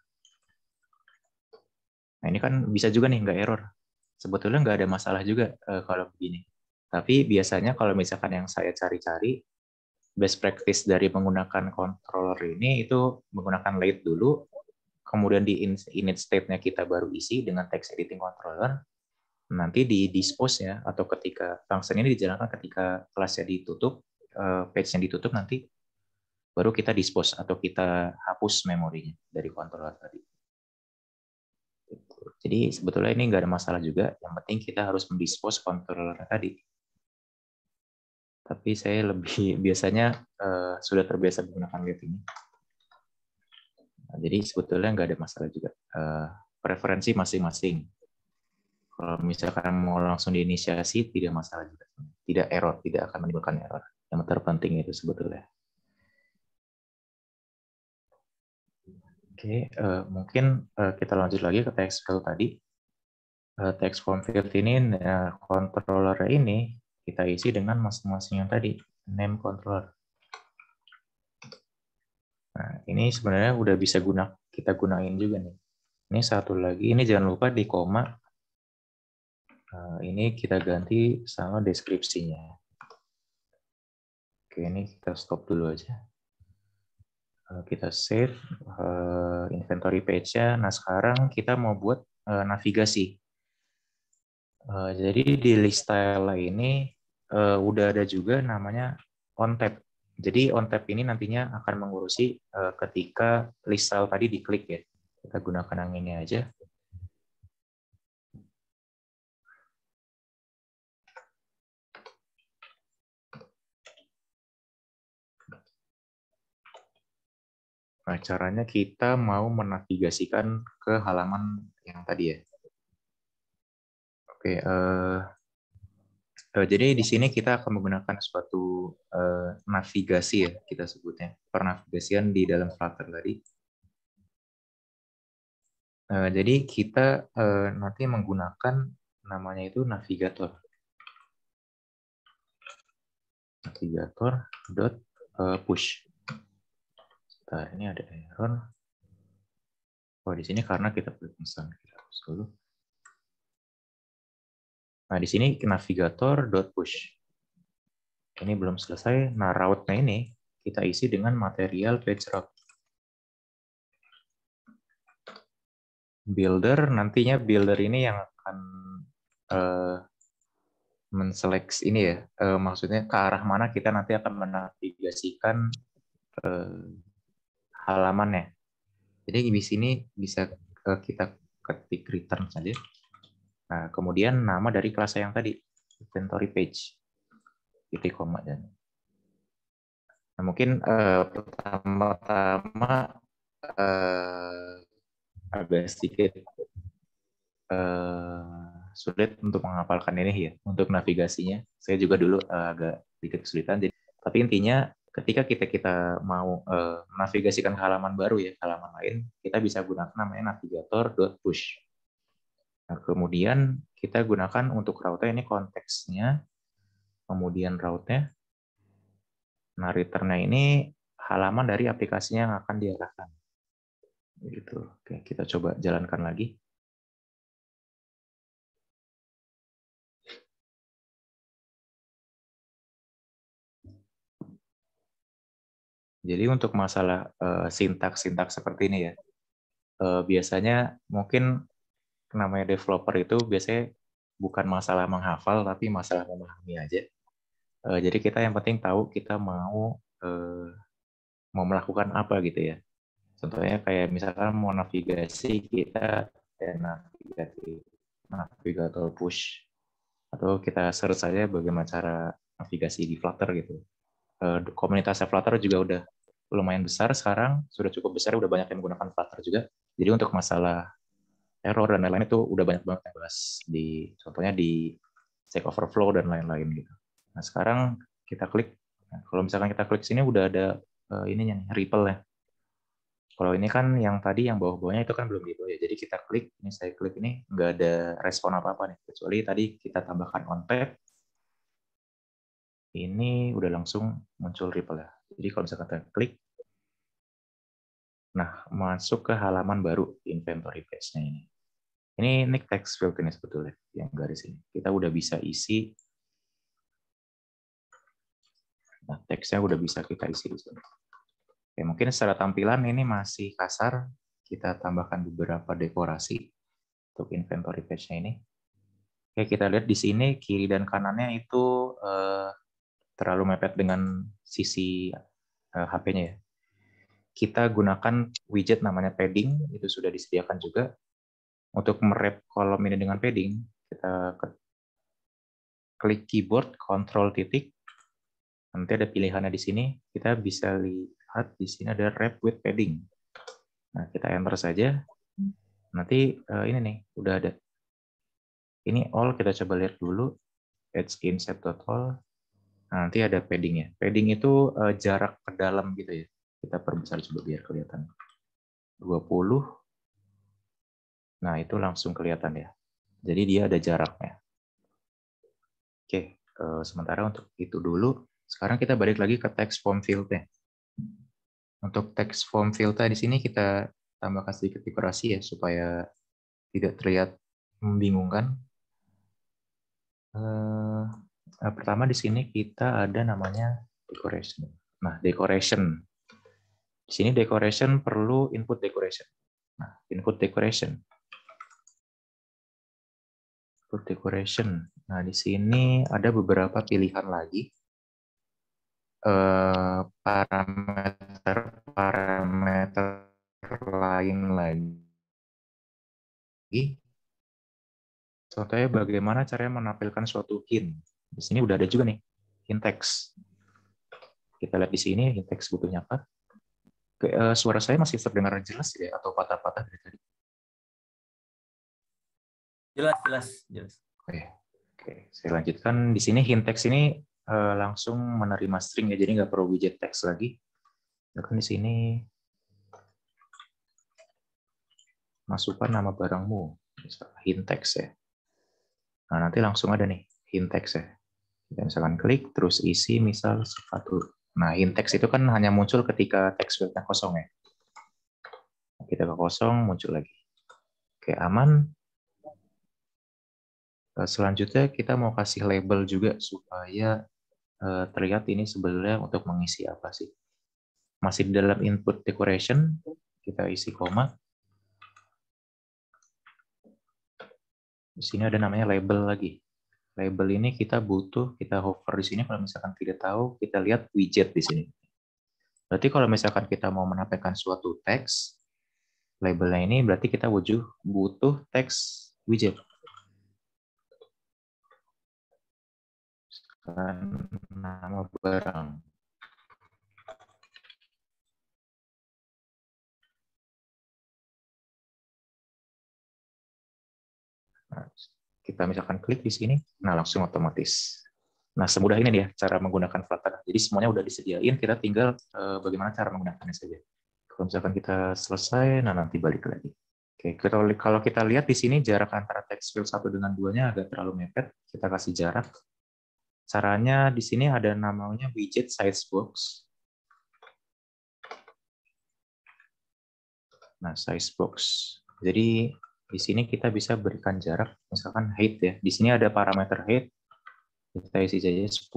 Nah, ini kan bisa juga nih, nggak error. Sebetulnya nggak ada masalah juga kalau begini. Tapi biasanya kalau misalkan yang saya cari-cari, best practice dari menggunakan controller ini itu menggunakan late dulu, kemudian di init state-nya kita baru isi dengan text editing controller, nanti di dispose ya, atau ketika function ini dijalankan ketika kelasnya ditutup, page-nya ditutup, nanti baru kita dispose atau kita hapus memorinya dari controller tadi. Jadi sebetulnya ini nggak ada masalah juga, yang penting kita harus mendispose controller tadi. Tapi saya lebih biasanya sudah terbiasa menggunakan late ini. Nah, jadi sebetulnya nggak ada masalah juga. Preferensi masing-masing. Kalau misalkan mau langsung diinisiasi, tidak masalah juga. Tidak error, tidak akan menimbulkan error. Yang terpenting itu sebetulnya. Oke, mungkin kita lanjut lagi ke text field tadi. Text form field ini, controller ini kita isi dengan masing-masing yang tadi, name controller. Nah, ini sebenarnya udah bisa kita gunain juga nih. Ini satu lagi, ini jangan lupa di koma. Ini kita ganti sama deskripsinya. Oke, ini kita stop dulu aja. Kita save inventory page-nya. Nah, sekarang kita mau buat navigasi. Jadi di list style ini udah ada juga namanya on tab. Jadi on tab ini nantinya akan mengurusi ketika list style tadi diklik ya. Kita gunakan yang ini aja. Nah, caranya kita mau menavigasikan ke halaman yang tadi ya. Oke, jadi di sini kita akan menggunakan suatu navigasi ya, kita sebutnya. Pernavigasian di dalam Flutter tadi. Jadi kita nanti menggunakan namanya itu navigator. Navigator.push. Nah, ini ada error. Oh, di sini karena kita perlu pesan. Kita hapus dulu. Nah, di sini navigator.push. Ini belum selesai. Nah, route-nya ini kita isi dengan material page route. Builder, nantinya builder ini yang akan menseleksi ini ya, maksudnya ke arah mana kita nanti akan menavigasikan halamannya. Jadi di sini bisa kita ketik return saja. Nah, kemudian nama dari kelas yang tadi, inventory page, titik koma dan. Nah, mungkin pertama-tama agak sedikit sulit untuk menghafalkan ini ya, untuk navigasinya. Saya juga dulu agak sedikit kesulitan. Jadi, tapi intinya ketika kita mau navigasikan halaman baru ya, halaman lain, kita bisa gunakan namanya navigator.push. Nah, kemudian kita gunakan untuk route-nya ini konteksnya, kemudian route-nya. Nah, return-nya ini halaman dari aplikasinya yang akan diarahkan. Gitu. Oke, kita coba jalankan lagi. Jadi untuk masalah sintaks-sintaks seperti ini ya, biasanya mungkin namanya developer itu biasanya bukan masalah menghafal, tapi masalah memahami aja. Jadi kita yang penting tahu kita mau melakukan apa gitu ya. Contohnya kayak misalkan mau navigasi, kita navigator push, atau kita search saja bagaimana cara navigasi di Flutter gitu. Komunitas Flutter juga udah lumayan besar sekarang, sudah cukup besar, udah banyak yang menggunakan Flutter juga. Jadi untuk masalah error dan lain-lain itu udah banyak banget yang bahas di, contohnya di Stack Overflow dan lain-lain gitu. Nah sekarang kita klik, nah, kalau misalkan kita klik sini udah ada ininya nih, Ripple ya. Kalau ini kan yang tadi yang bawah-bawahnya itu kan belum di bawah ya. Jadi kita klik, ini saya klik ini nggak ada respon apa-apa nih, kecuali tadi kita tambahkan on tap, ini udah langsung muncul Ripple ya. Jadi kalau misalkan kita klik, nah masuk ke halaman baru inventory page-nya ini. Ini text field ini sebetulnya yang garis ini. Kita udah bisa isi. Nah, teksnya udah bisa kita isi di sini. Oke, mungkin secara tampilan ini masih kasar. Kita tambahkan beberapa dekorasi untuk inventory page-nya ini. Oke, kita lihat di sini kiri dan kanannya itu terlalu mepet dengan sisi HP-nya ya. Kita gunakan widget namanya padding, itu sudah disediakan juga. Untuk merep kolom ini dengan padding, kita klik keyboard, Ctrl titik, nanti ada pilihannya di sini, kita bisa lihat di sini ada wrap with padding. Nah, kita enter saja. Nanti ini nih, udah ada. Ini all, kita coba lihat dulu. Edge inset.all. Nah, nanti ada paddingnya. Padding itu jarak ke dalam gitu ya. Kita perbesar coba biar kelihatan. 20. Nah, itu langsung kelihatan ya. Jadi dia ada jaraknya. Oke, sementara untuk itu dulu. Sekarang kita balik lagi ke text form field-nya. Untuk text form field-nya di sini kita tambahkan sedikit dekorasi ya, supaya tidak terlihat membingungkan. Pertama di sini kita ada namanya decoration. Nah, decoration. Di sini decoration perlu input decoration. Nah, input decoration. Input decoration. Nah, di sini ada beberapa pilihan lagi. Parameter lain lagi. Contohnya bagaimana caranya menampilkan suatu hint. Di sini udah ada juga nih, hint text. Kita lihat di sini hint text butuhnya apa. Suara saya masih terdengar jelas ya, atau patah-patah dari tadi? Jelas. Oke, saya lanjutkan. Di sini hint text ini langsung menerima string ya, jadi nggak perlu widget text lagi. Bahkan di sini masukkan nama barangmu, hint text ya. Nah, nanti langsung ada nih hint text ya. Kita misalkan klik, terus isi misal sepatu. Nah, hint text itu kan hanya muncul ketika text field-nya kosong ya. Kita ke kosong, muncul lagi. Oke, aman. Selanjutnya kita mau kasih label juga supaya terlihat ini sebenarnya untuk mengisi apa sih. Masih di dalam input decoration, kita isi koma. Di sini ada namanya label lagi. Label ini kita butuh, kita hover di sini, kalau misalkan tidak tahu, kita lihat widget di sini. Berarti kalau misalkan kita mau menampilkan suatu teks, labelnya ini berarti kita butuh teks widget. Nama barang. Nah, kita misalkan klik di sini, nah langsung otomatis. Nah, semudah ini dia cara menggunakan Flutter. Jadi semuanya udah disediain, kita tinggal bagaimana cara menggunakannya saja. Kalau misalkan kita selesai, nah nanti balik lagi. Oke, kalau kita lihat di sini jarak antara text field 1 dengan 2-nya agak terlalu mepet, kita kasih jarak. Caranya di sini ada namanya widget size box. Nah, size box. Jadi di sini kita bisa berikan jarak, misalkan height ya. Di sini ada parameter height, kita isi saja 10.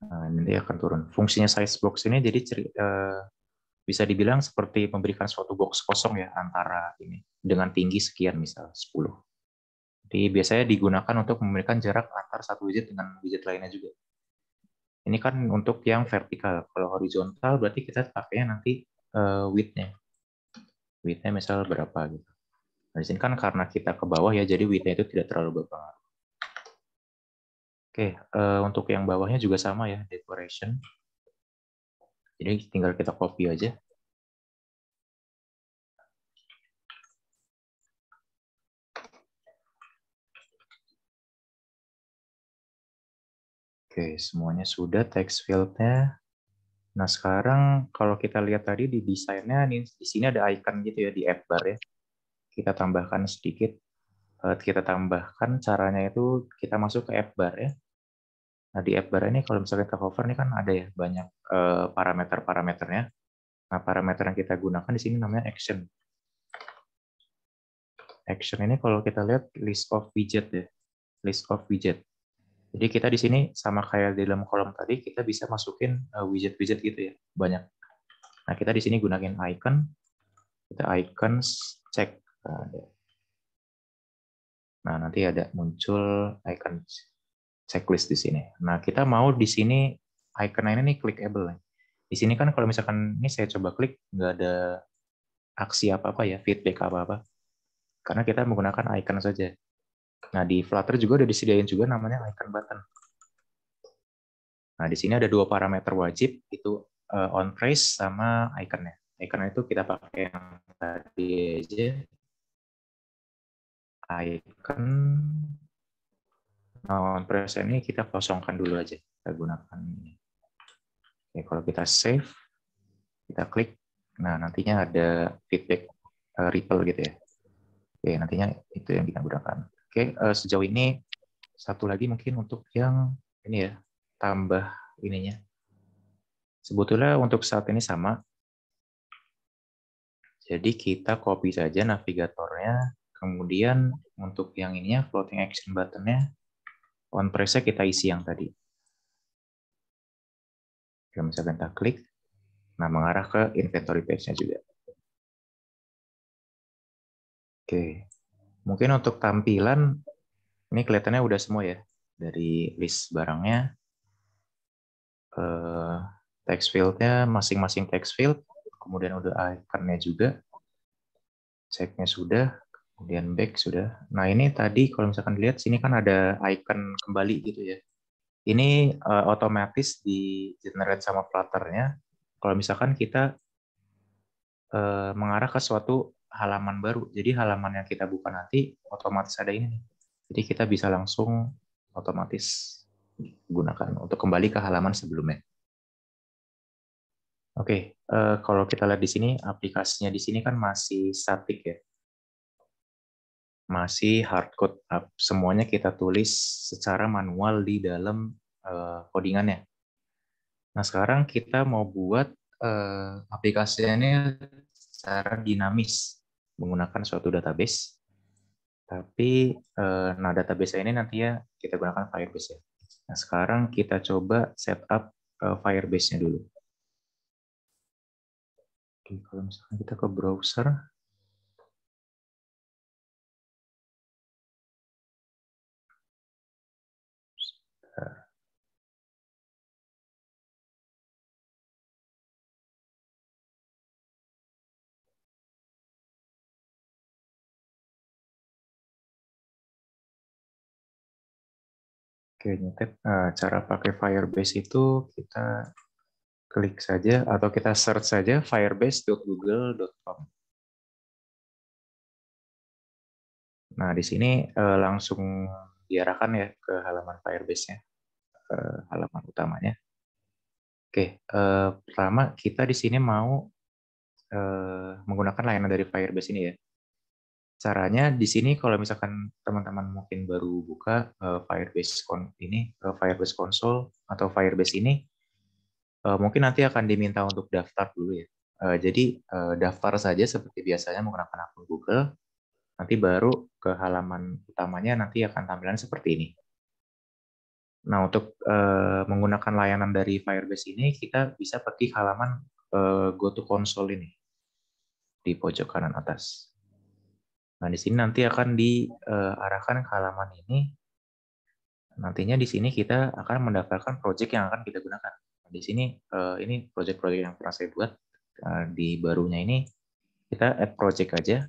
Nah, nanti akan turun. Fungsinya size box ini jadi bisa dibilang seperti memberikan suatu box kosong ya antara ini dengan tinggi sekian misal 10. Jadi biasanya digunakan untuk memberikan jarak antar satu widget dengan widget lainnya juga. Ini kan untuk yang vertikal. Kalau horizontal berarti kita pakainya nanti width-nya. Width-nya misal berapa gitu. Nah, di sini kan karena kita ke bawah ya, jadi width-nya itu tidak terlalu berpengaruh. Oke, untuk yang bawahnya juga sama ya, decoration. Jadi tinggal kita copy aja. Oke, semuanya sudah, text field-nya. Nah, sekarang kalau kita lihat tadi di desainnya, di sini ada icon gitu ya, di app bar ya. Kita tambahkan sedikit. Kita tambahkan caranya itu kita masuk ke app bar ya. Nah, di app bar ini kalau misalnya kita cover ini kan ada ya banyak parameter-parameternya. Nah, parameter yang kita gunakan di sini namanya action. Action ini kalau kita lihat list of widget ya. List of widget. Jadi kita di sini sama kayak di dalam kolom tadi, kita bisa masukin widget-widget gitu ya, banyak. Nah, kita di sini gunakan icon, kita icons check. Nah, nanti ada muncul icon checklist di sini. Nah, kita mau di sini icon ini nih clickable. Di sini kan kalau misalkan ini saya coba klik, nggak ada aksi apa-apa ya, feedback apa-apa. Karena kita menggunakan icon saja. Nah, di Flutter juga udah disediain juga namanya icon button. Nah, di sini ada dua parameter wajib, itu on trace sama icon-nya. Icon itu kita pakai yang tadi aja. Icon on trace ini kita kosongkan dulu aja. Kita gunakan ini. Oke, kalau kita save, kita klik, nah nantinya ada feedback ripple gitu ya. Oke, nantinya itu yang kita gunakan. Oke, sejauh ini satu lagi mungkin untuk yang ini ya, tambah ininya. Sebetulnya untuk saat ini sama. Jadi kita copy saja navigatornya, kemudian untuk yang ininya floating action button-nya, on press-nya kita isi yang tadi. Kalau misalkan kita klik, nah mengarah ke inventory page-nya juga. Oke, mungkin untuk tampilan, ini kelihatannya udah semua ya, dari list barangnya, text field-nya, masing-masing text field, kemudian udah icon-nya juga, check-nya sudah, kemudian back sudah. Nah ini tadi kalau misalkan dilihat, sini kan ada icon kembali gitu ya. Ini otomatis di generate sama Flutter-nya. Kalau misalkan kita mengarah ke suatu halaman baru. Jadi halaman yang kita buka nanti otomatis ada ini. Jadi kita bisa langsung otomatis gunakan untuk kembali ke halaman sebelumnya. Oke, kalau kita lihat di sini aplikasinya di sini kan masih statik ya. Masih hardcode. Semuanya kita tulis secara manual di dalam codingannya. Nah, sekarang kita mau buat aplikasinya ini secara dinamis menggunakan suatu database. Tapi nah database ini nantinya kita gunakan Firebase ya. Nah, sekarang kita coba setup Firebase-nya dulu. Oke, kalau misalkan kita ke browser, oke, nyetek. Cara pakai Firebase itu kita klik saja atau kita search saja firebase.google.com. Nah, di sini langsung diarahkan ya ke halaman Firebase-nya, ke halaman utamanya. Oke, pertama kita di sini mau menggunakan layanan dari Firebase ini ya. Caranya di sini kalau misalkan teman-teman mungkin baru buka Firebase Console atau Firebase ini, mungkin nanti akan diminta untuk daftar dulu ya. Jadi daftar saja seperti biasanya menggunakan akun Google, nanti baru ke halaman utamanya nanti akan tampilan seperti ini. Nah, untuk menggunakan layanan dari Firebase ini, kita bisa pergi halaman Go to Console ini di pojok kanan atas. Nah, di sini nanti akan diarahkan ke halaman ini. Nantinya di sini kita akan mendaftarkan project yang akan kita gunakan. Di sini ini project-project yang pernah saya buat. Di barunya ini kita add project aja.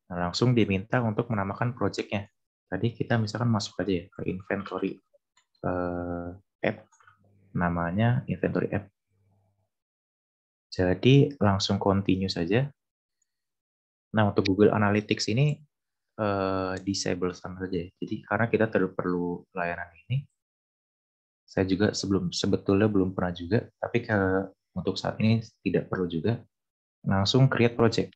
Nah, langsung diminta untuk menamakan project-nya. Tadi kita misalkan masuk aja ya ke inventory. app namanya inventory app. Jadi langsung continue saja. Nah, untuk Google Analytics ini disable sama saja. Jadi karena kita perlu layanan ini, saya juga sebetulnya belum pernah juga, tapi untuk saat ini tidak perlu juga. Langsung create project.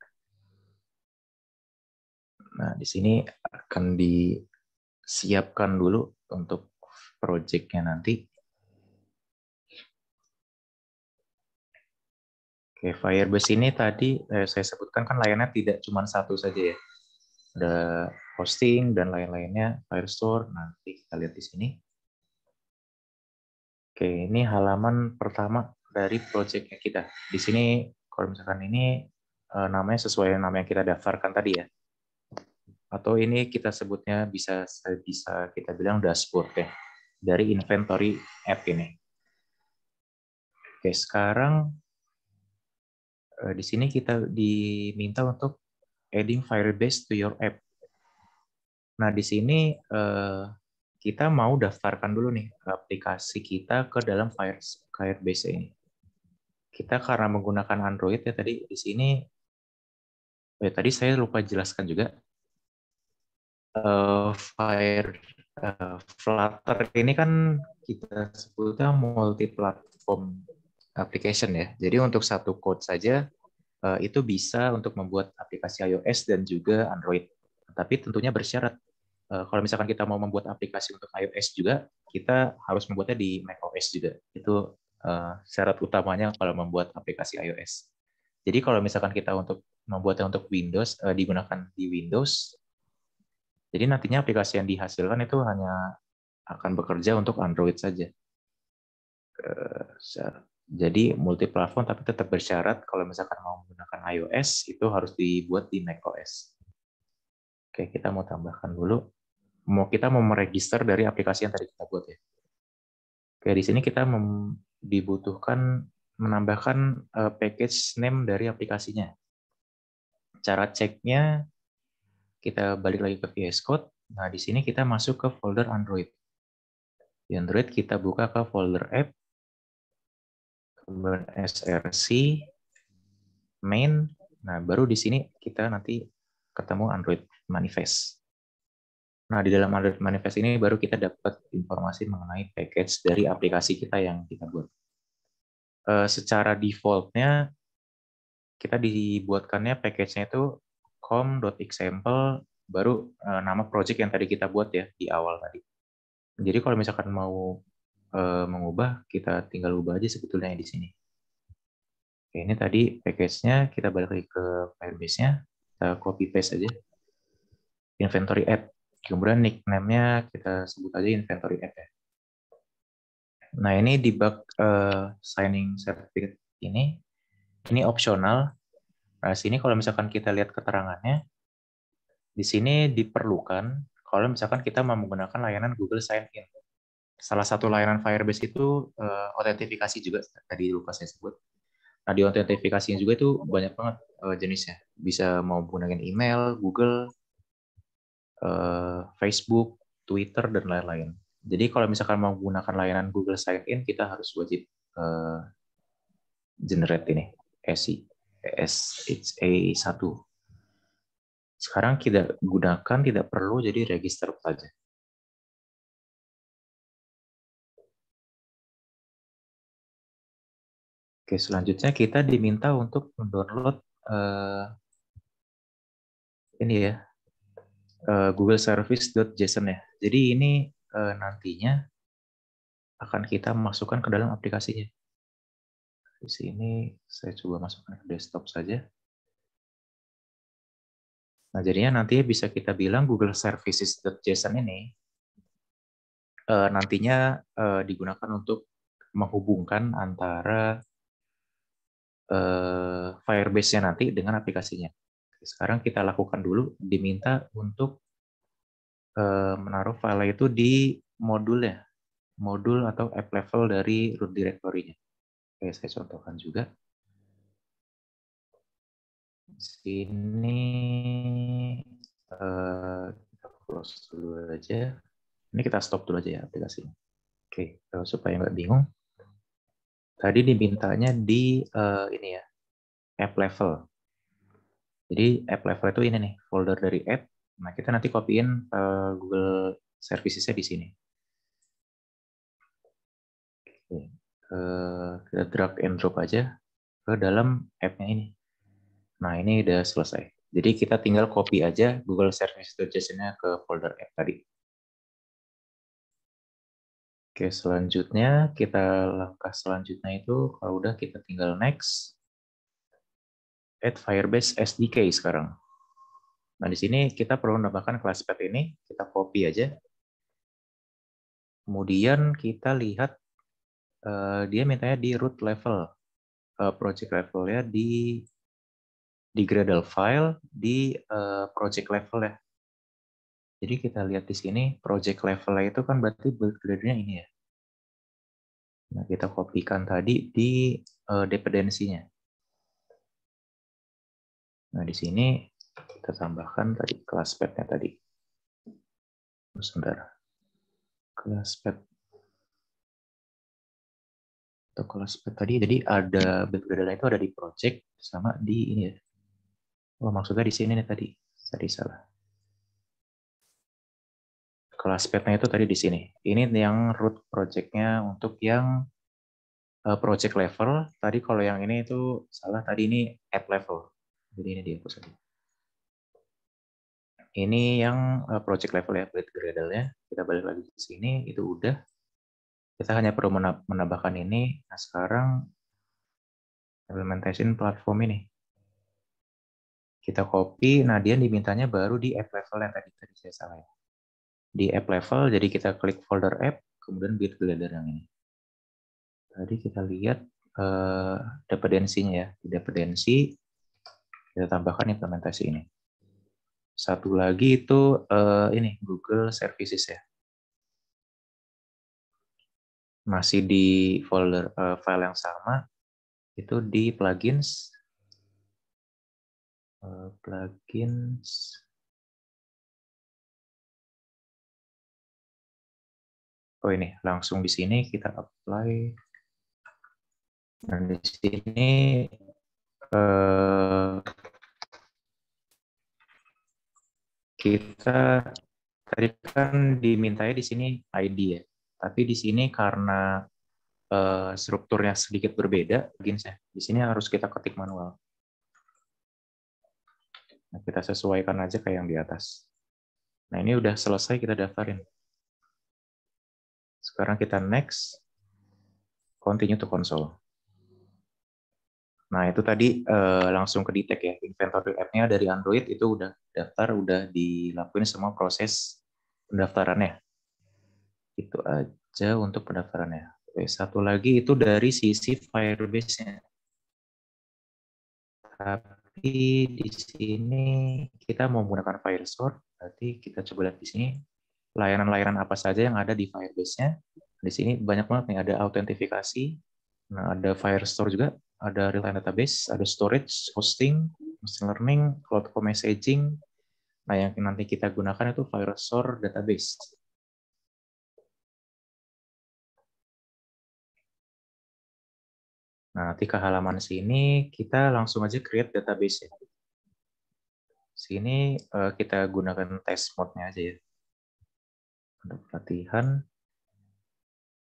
Nah, di sini akan disiapkan dulu untuk project-nya nanti. Oke, Firebase ini tadi saya sebutkan kan layannya tidak cuma satu saja ya. Ada hosting dan lain-lainnya, Firestore. Nanti kita lihat di sini. Oke, ini halaman pertama dari project-nya kita. Di sini kalau misalkan ini namanya sesuai nama yang kita daftarkan tadi ya. Atau ini kita sebutnya bisa kita bilang dashboard ya, dari inventory app ini. Oke, sekarang di sini kita diminta untuk adding Firebase to your app. Nah, di sini kita mau daftarkan dulu nih aplikasi kita ke dalam Firebase ini. Kita karena menggunakan Android ya tadi di sini, tadi saya lupa jelaskan juga. Flutter ini kan kita sebutnya multi-platform application ya. Jadi untuk satu code saja itu bisa untuk membuat aplikasi iOS dan juga Android. Tapi tentunya bersyarat. Kalau misalkan kita mau membuat aplikasi untuk iOS juga, kita harus membuatnya di macOS juga. Itu syarat utamanya kalau membuat aplikasi iOS. Jadi kalau misalkan kita untuk membuatnya untuk Windows, digunakan di Windows, jadi nantinya aplikasi yang dihasilkan itu hanya akan bekerja untuk Android saja. Jadi multi-platform tapi tetap bersyarat kalau misalkan mau menggunakan iOS itu harus dibuat di macOS. Oke, kita mau tambahkan dulu. Kita mau meregister dari aplikasi yang tadi kita buat ya. Oke, di sini kita dibutuhkan menambahkan package name dari aplikasinya. Cara ceknya kita balik lagi ke VS Code. Nah, di sini kita masuk ke folder Android. Di Android kita buka ke folder app, kemudian src, main. Nah, baru di sini kita nanti ketemu Android manifest. Nah, di dalam Android manifest ini baru kita dapat informasi mengenai package dari aplikasi kita yang kita buat. Secara default-nya kita dibuatkannya package-nya itu com.example baru nama project yang tadi kita buat ya di awal tadi. Jadi kalau misalkan mau mengubah, kita tinggal ubah aja sebetulnya di sini. Oke, ini tadi package-nya, kita balik lagi ke Firebase-nya, kita copy paste aja. Inventory app. Kemudian nickname-nya kita sebut aja inventory app ya. Nah, ini debug signing certificate ini opsional. Nah, sini kalau misalkan kita lihat keterangannya, di sini diperlukan kalau misalkan kita mau menggunakan layanan Google Sign-in. Salah satu layanan Firebase itu autentifikasi juga, tadi lupa saya sebut. Nah, di autentifikasinya juga itu banyak banget jenisnya. Bisa mau menggunakan email, Google, Facebook, Twitter, dan lain-lain. Jadi kalau misalkan mau menggunakan layanan Google Sign-in, kita harus wajib generate ini, SHA-1. Sekarang kita gunakan, tidak perlu, jadi register saja. Oke, selanjutnya kita diminta untuk mendownload ini ya, Google Service.json ya. Jadi ini nantinya akan kita masukkan ke dalam aplikasinya. Di sini saya coba masukkan ke desktop saja. Nah, jadinya nantinya bisa kita bilang Google Services.json ini nantinya digunakan untuk menghubungkan antara Firebase-nya nanti dengan aplikasinya. Sekarang kita lakukan dulu, diminta untuk menaruh file itu di modulnya, modul atau app level dari root directory-nya. Oke, saya contohkan juga. Di sini kita close dulu aja. Ini kita stop dulu aja ya aplikasinya. Oke, supaya nggak bingung, tadi dimintanya di ini ya, app level. Jadi app level itu ini nih, folder dari app. Nah, kita nanti copyin Google Services-nya di sini. Oke. Kita drag and drop aja ke dalam app-nya ini. Nah, ini udah selesai. Jadi kita tinggal copy aja Google Services.json-nya ke folder app tadi. Oke, selanjutnya langkah selanjutnya itu kalau udah kita tinggal next, add Firebase SDK sekarang. Nah, di sini kita perlu menambahkan kelas path ini, kita copy aja. Kemudian kita lihat dia mintanya di root level, project level ya, di Gradle file, di project level ya. Jadi kita lihat di sini, project level itu kan berarti build grader-nya ini ya. Nah, kita kopikan tadi di dependensinya. Nah, di sini kita tambahkan tadi kelas path-nya tadi. Sebentar. Kelas path. Atau kelas path tadi, jadi ada build grader itu ada di project sama di ini ya. Oh, maksudnya di sini nih tadi. Tadi salah. Kelas path-nya itu tadi di sini. Ini yang root project-nya untuk yang project level. Tadi kalau yang ini itu salah, tadi ini app level. Jadi ini dia pusatnya. Ini yang project level ya, build Gradle-nya. Kita balik lagi ke sini, itu udah. Kita hanya perlu menambahkan ini. Nah, sekarang implementation platform ini. Kita copy, nah dia dimintanya baru di app level yang tadi saya salah ya. Di app level, jadi kita klik folder app, kemudian build Gradle yang ini. Tadi kita lihat dependensinya ya. Di dependensi, kita tambahkan implementasi ini. Satu lagi itu ini Google Services ya. Masih di folder file yang sama, itu di plugins. Plugins. Oh ini, langsung di sini kita apply. Dan di sini kita tadi kan dimintanya di sini ID ya. Tapi di sini karena strukturnya sedikit berbeda, di sini harus kita ketik manual. Nah, kita sesuaikan aja kayak yang di atas. Nah, ini udah selesai kita daftarin. Sekarang kita next, continue to console. Nah, itu tadi langsung ke detect ya. Inventory app-nya dari Android itu udah daftar, udah dilakuin semua proses pendaftarannya. Itu aja untuk pendaftarannya. Oke, satu lagi itu dari sisi Firebase-nya. Tapi di sini kita mau menggunakan Firestore, berarti kita coba lihat di sini layanan-layanan apa saja yang ada di Firebase-nya. Di sini banyak banget nih, ada autentifikasi, nah, ada Firestore juga, ada real-time database, ada storage, hosting, machine learning, cloud messaging. Nah, yang nanti kita gunakan itu Firestore database. Nah, nanti ke halaman sini kita langsung aja create database ya. Sini kita gunakan test mode-nya aja ya. Untuk pelatihan.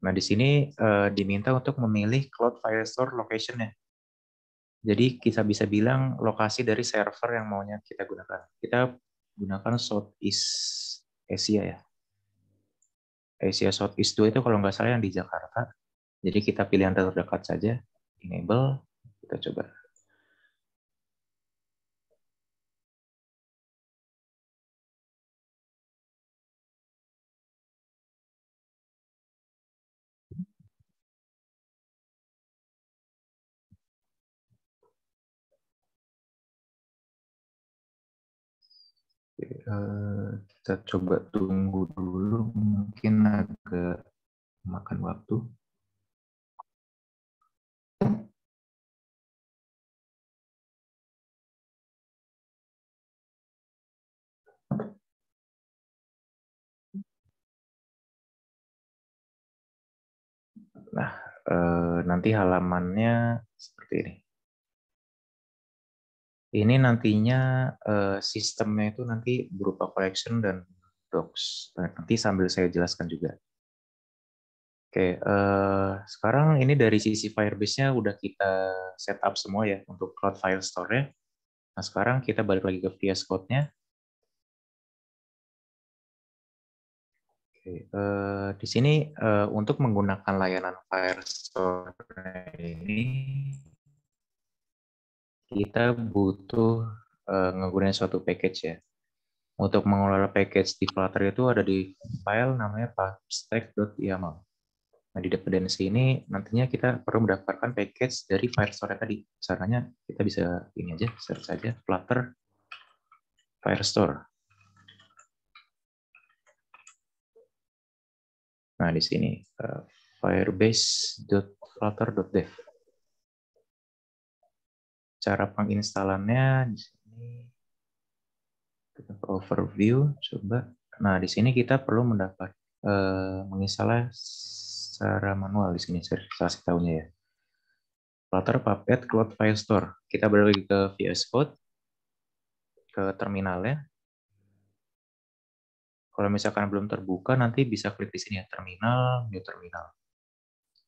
Nah, di sini diminta untuk memilih Cloud Firestore location-nya. Jadi kita bisa bilang lokasi dari server yang maunya kita gunakan. Kita gunakan Southeast Asia ya. Asia Southeast 2 itu kalau nggak salah yang di Jakarta. Jadi kita pilih yang terdekat saja. Enable. Kita coba. Kita coba tunggu dulu. Mungkin agak makan waktu. nanti halamannya seperti ini. Ini nantinya sistemnya itu nanti berupa collection dan docs. Nanti sambil saya jelaskan juga. Oke, sekarang ini dari sisi Firebase-nya udah kita setup semua ya untuk Cloud File Store-nya. Nah, sekarang kita balik lagi ke VS Code-nya. Oke, di sini untuk menggunakan layanan Firestore ini kita butuh menggunakan suatu package ya. Untuk mengelola package di Flutter itu ada di file namanya pubstack.yaml. Nah, di dependency ini nantinya kita perlu mendaftarkan package dari Firestore tadi. Caranya kita bisa ini aja, search saja Flutter Firestore. Nah, di sini firebase.flutter.dev. Cara penginstalannya di sini kita ke overview coba. Nah, di sini kita perlu mendapat menginstalnya secara manual di sini saya kasih tahunya ya. Flutter Puppet Cloud Firestore. Kita balik lagi ke VS Code ke terminalnya. Kalau misalkan belum terbuka nanti bisa klik di sini ya, terminal, new terminal.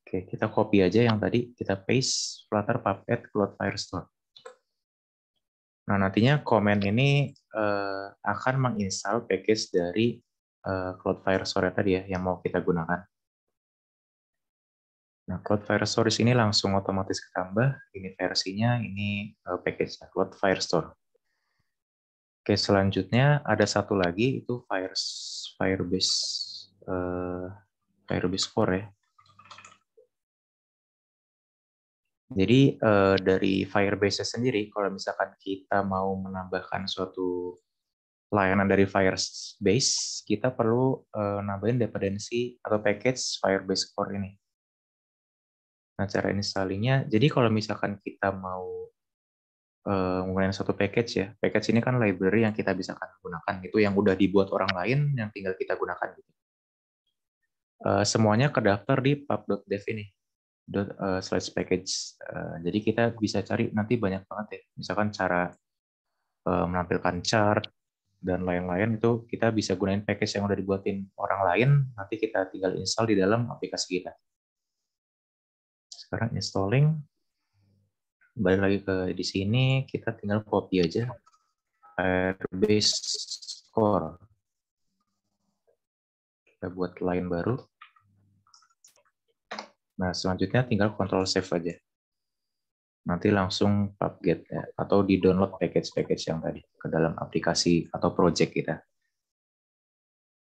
Oke, kita copy aja yang tadi, kita paste Flutter Puppet Cloud Firestore. Nah, nantinya komen ini akan menginstal package dari Cloud Firestore tadi ya, yang mau kita gunakan. Nah, Cloud Firestore ini langsung otomatis ketambah. Ini versinya, ini package-nya, Cloud Firestore. Oke, selanjutnya ada satu lagi, itu Firebase Core ya. Jadi dari Firebase sendiri, kalau misalkan kita mau menambahkan suatu layanan dari Firebase, kita perlu nambahin dependensi atau package Firebase Core ini. Nah, cara installingnya, jadi kalau misalkan kita mau menggunakan suatu package ya, package ini kan library yang kita bisa gunakan, itu yang udah dibuat orang lain, yang tinggal kita gunakan. Gitu. Semuanya kedaftar di pub.dev ini. Slash package. Jadi kita bisa cari nanti banyak banget ya. Misalkan cara menampilkan chart dan lain-lain itu kita bisa gunain package yang udah dibuatin orang lain. Nanti kita tinggal install di dalam aplikasi kita. Sekarang installing. Balik lagi ke di sini kita tinggal copy aja Firebase Core. Kita buat line baru. Nah, selanjutnya tinggal Ctrl Save aja. Nanti langsung pubget ya, atau di-download package-package yang tadi ke dalam aplikasi atau project kita.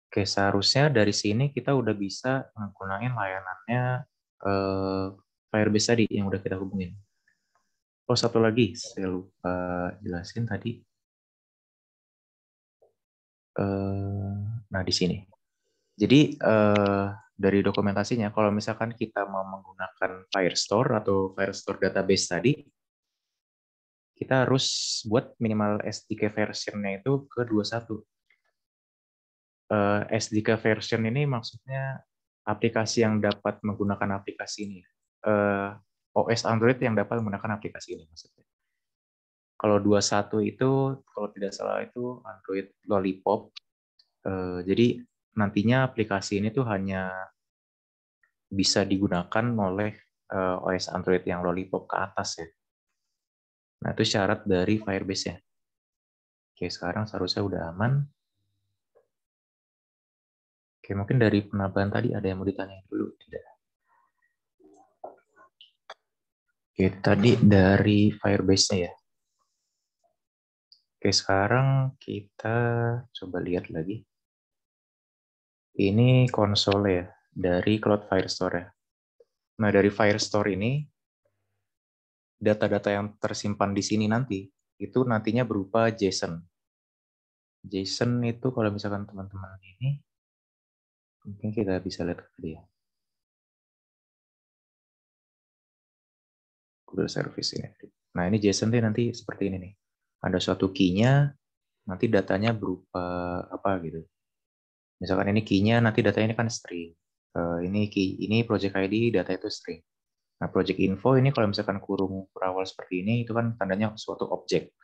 Oke, seharusnya dari sini kita udah bisa menggunakan layanannya Firebase tadi yang udah kita hubungin. Oh, satu lagi saya lupa jelasin tadi. Nah, di sini. Jadi dari dokumentasinya, kalau misalkan kita mau menggunakan Firestore atau Firestore database tadi, kita harus buat minimal SDK versionnya itu ke 21. SDK version ini maksudnya aplikasi yang dapat menggunakan aplikasi ini. OS Android yang dapat menggunakan aplikasi ini maksudnya. Kalau 21 itu, kalau tidak salah itu Android Lollipop. Jadi nantinya aplikasi ini tuh hanya bisa digunakan oleh OS Android yang Lollipop ke atas ya. Nah, itu syarat dari Firebase-nya. Oke, sekarang seharusnya udah aman. Oke, mungkin dari penambahan tadi ada yang mau ditanyain dulu? Tidak. Oke, tadi dari Firebase-nya ya. Oke, sekarang kita coba lihat lagi. Ini konsol ya, dari Cloud Firestore ya. Nah, dari Firestore ini, data-data yang tersimpan di sini nanti, itu nantinya berupa JSON. JSON itu kalau misalkan teman-teman ini, mungkin kita bisa lihat tadi ya. Google Service ini. Nah, ini JSON nanti seperti ini nih. Ada suatu key-nya, nanti datanya berupa apa gitu. Misalkan ini key-nya, nanti datanya ini kan string. Ini key, ini project ID, data itu string. Nah, project info ini kalau misalkan kurung kurawal seperti ini, itu kan tandanya suatu objek.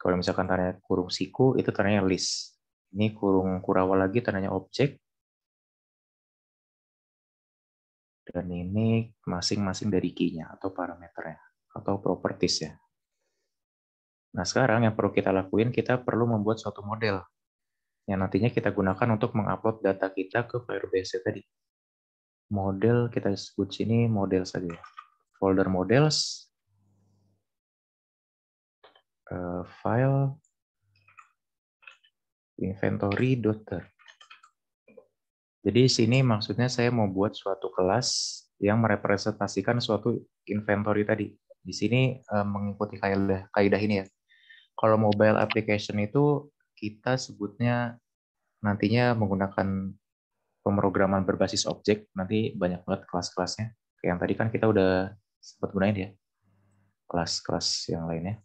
Kalau misalkan tandanya kurung siku, itu tandanya list. Ini kurung kurawal lagi tandanya objek. Dan ini masing-masing dari key-nya atau parameternya atau properties ya. Nah, sekarang yang perlu kita lakuin, kita perlu membuat suatu model yang nantinya kita gunakan untuk mengupload data kita ke Firebase tadi. Model kita sebut sini model saja. Folder models, file, inventory.ter. Jadi sini maksudnya saya mau buat suatu kelas yang merepresentasikan suatu inventory tadi. Di sini mengikuti kaidah ini ya. Kalau mobile application itu kita sebutnya nantinya menggunakan pemrograman berbasis objek, nanti banyak banget kelas-kelasnya. Kayak yang tadi kan kita udah sempat gunain ya, kelas-kelas yang lainnya.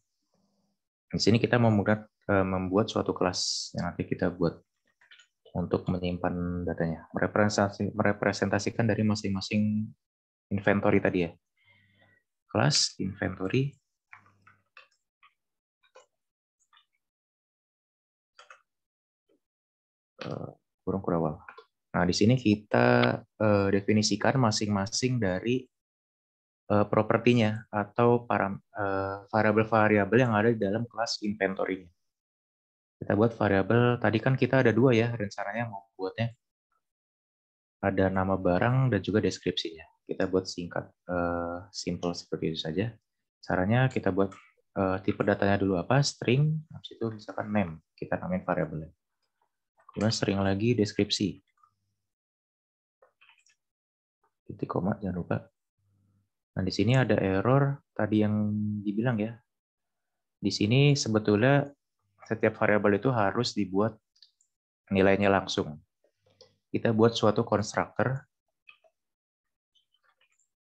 Di sini kita membuat suatu kelas yang nanti kita buat untuk menyimpan datanya, merepresentasikan dari masing-masing inventory tadi ya. Kelas inventory kurung kurawal. Nah, di sini kita definisikan masing-masing dari propertinya atau variabel-variabel yang ada di dalam kelas inventory-nya. Kita buat variabel, tadi kan kita ada dua ya rencananya mau buatnya. Ada nama barang dan juga deskripsinya. Kita buat singkat, simple seperti itu saja. Caranya kita buat tipe datanya dulu apa, string, habis itu misalkan name, kita namain variabelnya. Kemudian string lagi deskripsi. Titik koma, jangan lupa. Nah, di sini ada error tadi yang dibilang ya. Di sini sebetulnya setiap variabel itu harus dibuat nilainya langsung. Kita buat suatu constructor.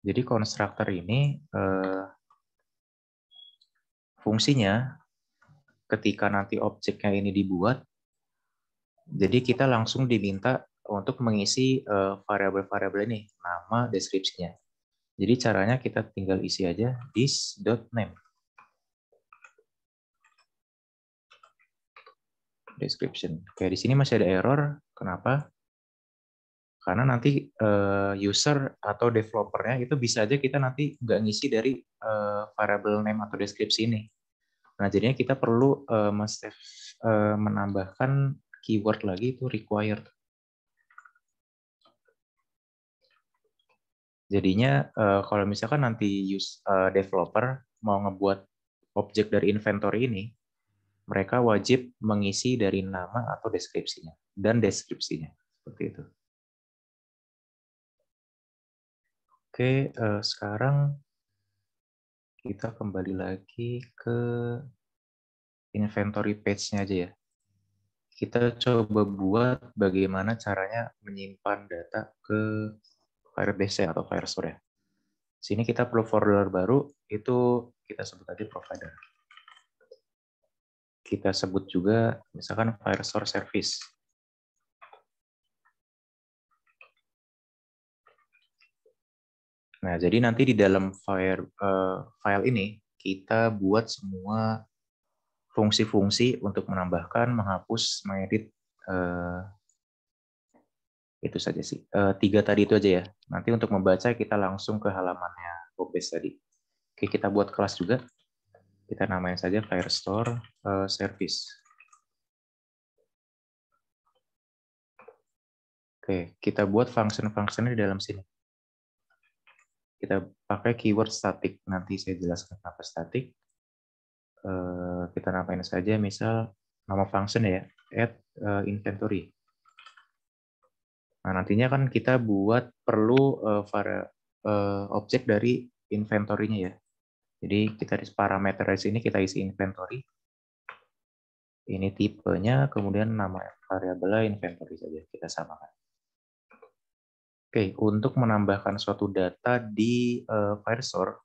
Jadi constructor ini fungsinya ketika nanti objeknya ini dibuat, jadi kita langsung diminta untuk mengisi variabel-variabel ini, nama, deskripsinya. Jadi caranya kita tinggal isi aja this.name. Description. Kayak di sini masih ada error. Kenapa? Karena nanti user atau developernya itu bisa aja kita nanti nggak ngisi dari variable name atau deskripsi ini. Nah, jadinya kita perlu menambahkan keyword lagi itu required. Jadinya kalau misalkan nanti developer mau ngebuat objek dari inventory ini, mereka wajib mengisi dari nama atau deskripsinya dan deskripsinya seperti itu. Oke, sekarang kita kembali lagi ke inventory page-nya aja ya. Kita coba buat bagaimana caranya menyimpan data ke Firebase atau Firestore ya. Sini kita perlu folder baru, itu kita sebut tadi provider. Kita sebut juga misalkan Firestore Service. Nah, jadi nanti di dalam file ini kita buat semua fungsi-fungsi untuk menambahkan, menghapus, mengedit, itu saja sih. 3 tadi itu aja ya. Nanti untuk membaca kita langsung ke halamannya Firebase tadi. Oke, kita buat kelas juga. Kita namain saja Firestore Service. Oke, kita buat function-functionnya di dalam sini. Kita pakai keyword static. Nanti saya jelaskan apa static. Kita namain saja misal nama function ya, add inventory. Nah, nantinya kan kita buat perlu objek dari inventory-nya ya. Jadi kita di parameter di sini kita isi inventory. Ini tipenya, kemudian nama variabelnya inventory saja kita samakan. Oke, untuk menambahkan suatu data di Firestore,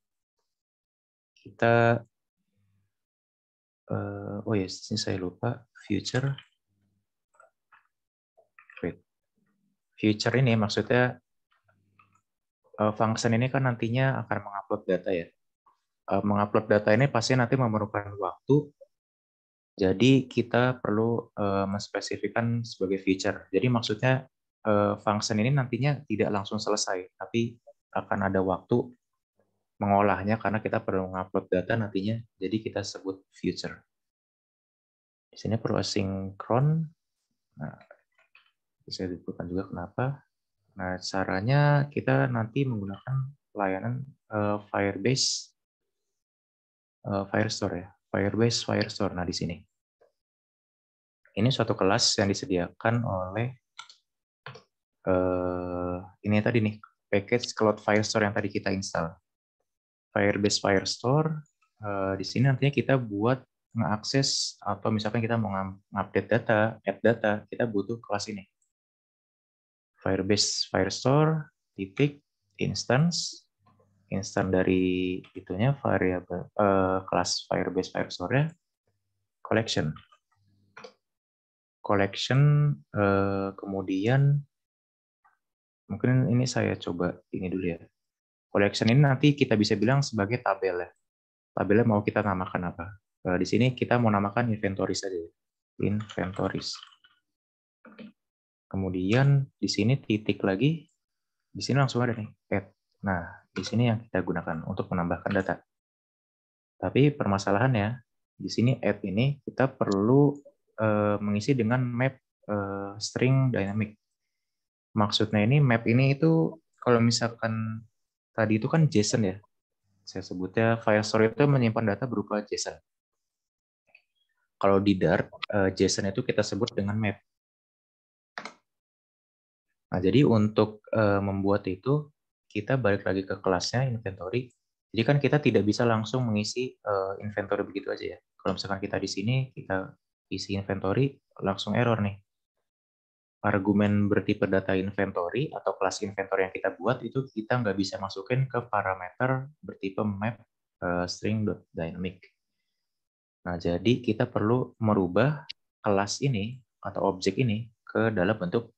kita oh ya, ini saya lupa future. Wait. Future ini maksudnya function ini kan nantinya akan mengupload data ya. Mengupload data ini pasti nanti memerlukan waktu, jadi kita perlu menspesifikkan sebagai feature. Jadi maksudnya function ini nantinya tidak langsung selesai, tapi akan ada waktu mengolahnya karena kita perlu mengupload data nantinya, jadi kita sebut future. Di sini perlu asinkron. Nah, bisa dibutuhkan juga kenapa. Nah, caranya kita nanti menggunakan layanan Firebase Firestore ya. Firebase Firestore. Nah, di sini. Ini suatu kelas yang disediakan oleh ini tadi nih, package Cloud Firestore yang tadi kita install. Firebase Firestore, di sini nantinya kita buat mengakses atau misalkan kita mau ngupdate data, add data, kita butuh kelas ini. Firebase Firestore titik instance dari itunya variabel kelas Firebase Firestore collection kemudian mungkin ini saya coba ini dulu ya. Collection ini nanti kita bisa bilang sebagai tabel ya. Tabelnya mau kita namakan apa? Di sini kita mau namakan inventories saja. Inventories. Kemudian di sini titik lagi. Di sini langsung ada nih add. Nah, di sini yang kita gunakan untuk menambahkan data. Tapi permasalahannya di sini add ini kita perlu mengisi dengan map string dynamic. Maksudnya ini map ini itu kalau misalkan tadi itu kan JSON ya. Saya sebutnya Firestore itu menyimpan data berupa JSON. Kalau di Dart, JSON itu kita sebut dengan map. Nah, jadi untuk membuat itu, kita balik lagi ke kelasnya inventory. Jadi kan kita tidak bisa langsung mengisi inventory begitu aja ya. Kalau misalkan kita di sini, kita isi inventory, langsung error nih. Argumen bertipe data inventory atau kelas inventory yang kita buat itu kita nggak bisa masukin ke parameter bertipe map string.dynamic. Nah, jadi kita perlu merubah kelas ini atau objek ini ke dalam bentuk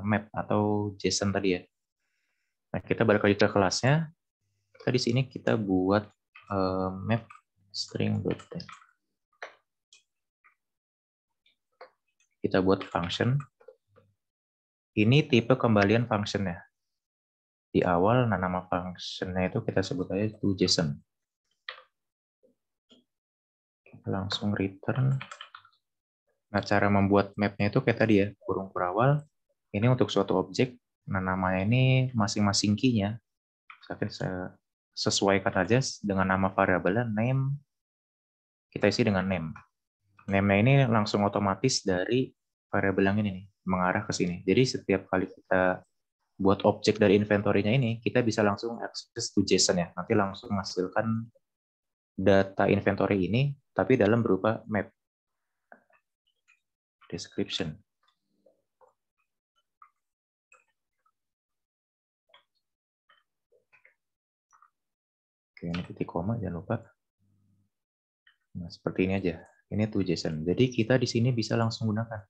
map atau JSON tadi ya. Nah, kita balik lagi ke kelasnya. Kita di sini kita buat map string.dynamic. Kita buat function. Ini tipe kembalian functionnya. Di awal, nah nama functionnya itu kita sebut aja itu JSON. Kita langsung return. Nah, cara membuat mapnya itu kayak tadi ya, kurung berawal. Ini untuk suatu objek. Nah, namanya ini masing-masing key-nya. Saya sesuaikan aja dengan nama variabelnya name. Kita isi dengan name. Name-nya ini langsung otomatis dari variabel yang ini nih, mengarah ke sini. Jadi setiap kali kita buat objek dari inventory-nya ini, kita bisa langsung access to JSON ya. Nanti langsung menghasilkan data inventory ini, tapi dalam berupa map. Description. Oke, ini titik koma, jangan lupa. Nah, seperti ini aja. Ini to JSON. Jadi kita di sini bisa langsung gunakan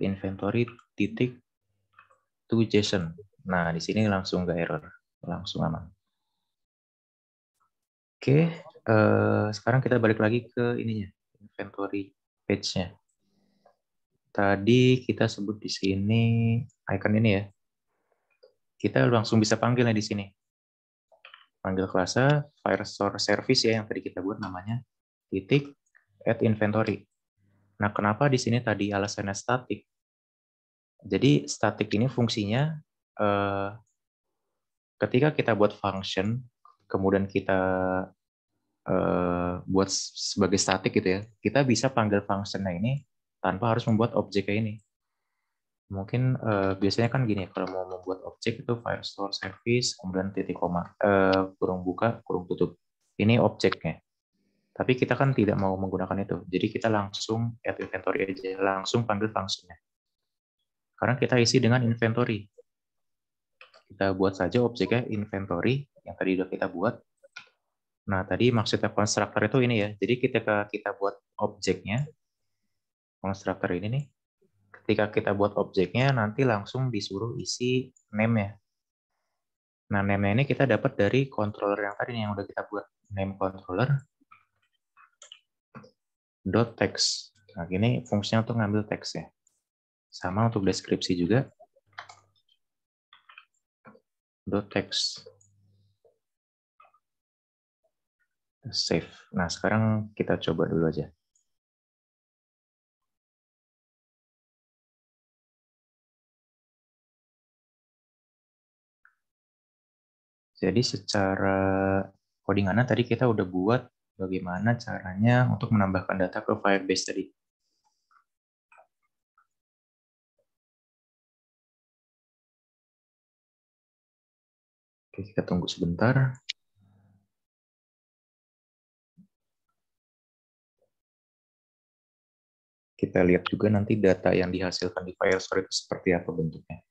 inventory titik to JSON. Nah, di sini langsung nggak error, langsung aman. Oke, sekarang kita balik lagi ke ininya, inventory page-nya. Tadi kita sebut di sini icon ini ya. Kita langsung bisa panggilnya di sini. Panggil kelasnya Firestore Service ya yang tadi kita buat namanya titik add inventory. Nah, kenapa di sini tadi alasannya static? Jadi static ini fungsinya ketika kita buat function, kemudian kita buat sebagai static gitu ya, kita bisa panggil functionnya ini tanpa harus membuat objeknya ini. Mungkin biasanya kan gini, kalau mau membuat objek itu Firestore Service, kemudian titik koma, kurung buka, kurung tutup. Ini objeknya. Tapi kita kan tidak mau menggunakan itu. Jadi kita langsung add inventory aja, langsung panggil fungsinya. Sekarang kita isi dengan inventory. Kita buat saja objeknya inventory yang tadi udah kita buat. Nah, tadi maksudnya konstruktor itu ini ya. Jadi ketika kita buat objeknya, konstruktor ini nih, ketika kita buat objeknya, nanti langsung disuruh isi name-nya. Nah, name ini kita dapat dari controller yang tadi yang udah kita buat, name controller dot text. Nah, ini fungsinya untuk ngambil teks ya. Sama untuk deskripsi juga dot text. Save. Nah, sekarang kita coba dulu aja. Jadi secara codingannya tadi kita udah buat bagaimana caranya untuk menambahkan data ke Firebase tadi. Oke, kita tunggu sebentar. Kita lihat juga nanti data yang dihasilkan di Firestore itu seperti apa bentuknya.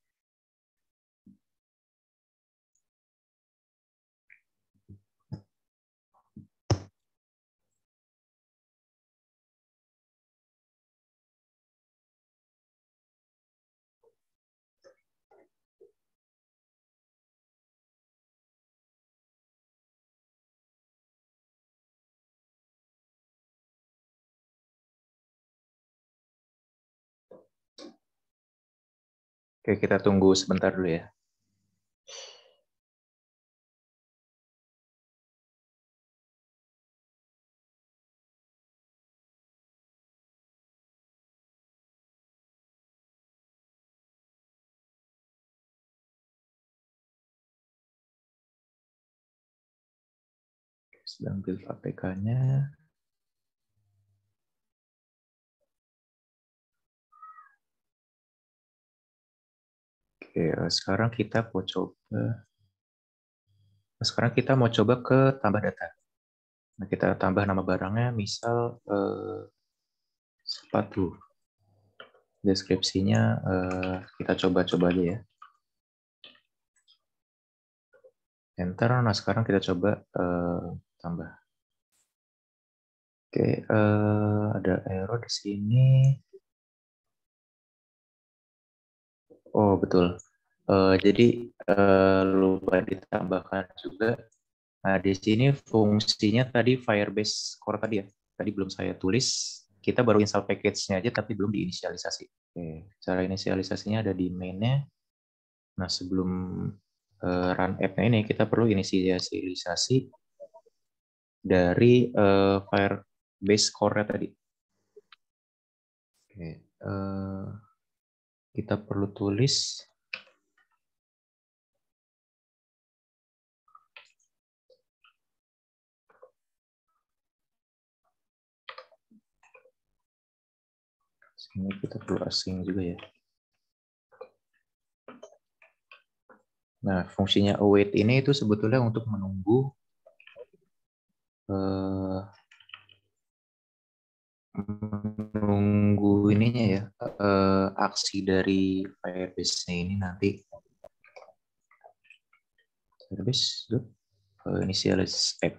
Oke, kita tunggu sebentar dulu ya. Sedang build APK-nya. Oke, sekarang kita mau coba. Sekarang kita mau coba ke tambah data. Nah, kita tambah nama barangnya, misal sepatu. Deskripsinya kita coba-coba aja ya. Enter. Nah, sekarang kita coba tambah. Oke, ada error di sini. Oh, betul. Jadi lupa ditambahkan juga. Nah, di sini fungsinya tadi Firebase Core tadi ya. Tadi belum saya tulis. Kita baru install package-nya aja, tapi belum diinisialisasi. Oke, cara inisialisasinya ada di main-nya. Nah, sebelum run app-nya ini, kita perlu inisialisasi dari Firebase Core tadi. Oke, kita perlu tulis ini, kita perlu asing juga ya. Nah, fungsinya await ini itu sebetulnya untuk menunggu ininya ya, aksi dari Firebase-nya ini nanti. Firebase initialize app.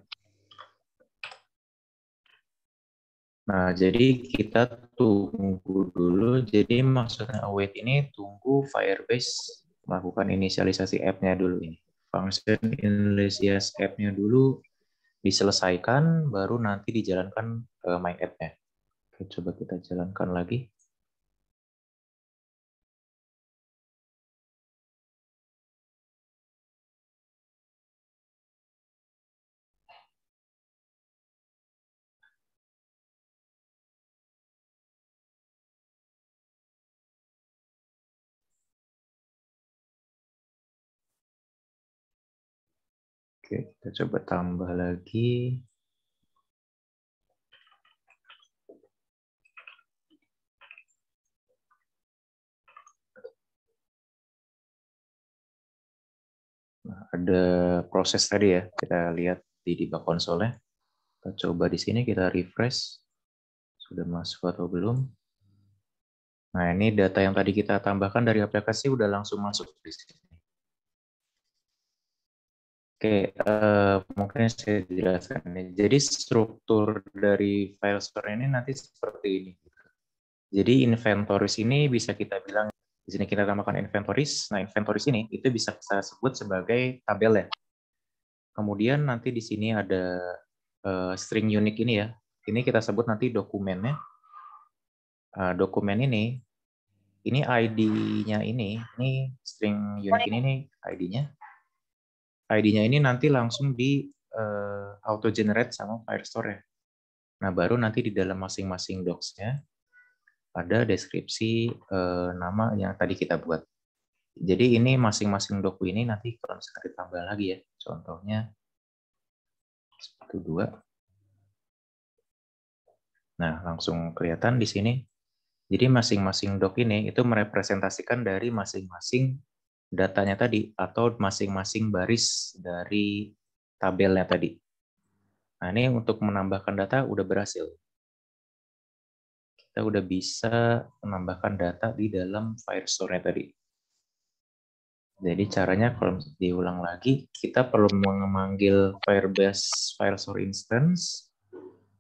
Nah, jadi kita tunggu dulu. Jadi maksudnya await ini tunggu Firebase melakukan inisialisasi app-nya dulu ini. Function initialize app-nya dulu diselesaikan, baru nanti dijalankan my app-nya. Oke, coba kita jalankan lagi. Oke, kita coba tambah lagi. Nah, ada proses tadi ya, kita lihat di debug console-nya. Kita coba di sini, kita refresh. Sudah masuk atau belum? Nah, ini data yang tadi kita tambahkan dari aplikasi udah langsung masuk di sini. Oke, mungkin saya jelaskan ini. Jadi struktur dari file store ini nanti seperti ini. Jadi inventories ini bisa kita bilang Di sini kita tambahkan inventories. Nah, inventories ini itu bisa kita sebut sebagai tabel ya. Kemudian nanti di sini ada string unique ini ya. Ini kita sebut nanti dokumennya. Dokumen ini ID-nya ini string unique ini nih ID-nya. ID-nya ini nanti langsung di auto generate sama Firestore ya. Nah, baru nanti di dalam masing-masing docs-nya ada deskripsi nama yang tadi kita buat. Jadi ini masing-masing doku ini nanti kalau misalkan ditambah lagi ya, contohnya seperti 2. Nah, langsung kelihatan di sini. Jadi masing-masing doc ini itu merepresentasikan dari masing-masing datanya tadi atau masing-masing baris dari tabelnya tadi. Nah, ini untuk menambahkan data udah berhasil. Kita udah bisa menambahkan data di dalam Firestore-nya tadi. Jadi caranya kalau diulang lagi, kita perlu memanggil Firebase Firestore Instance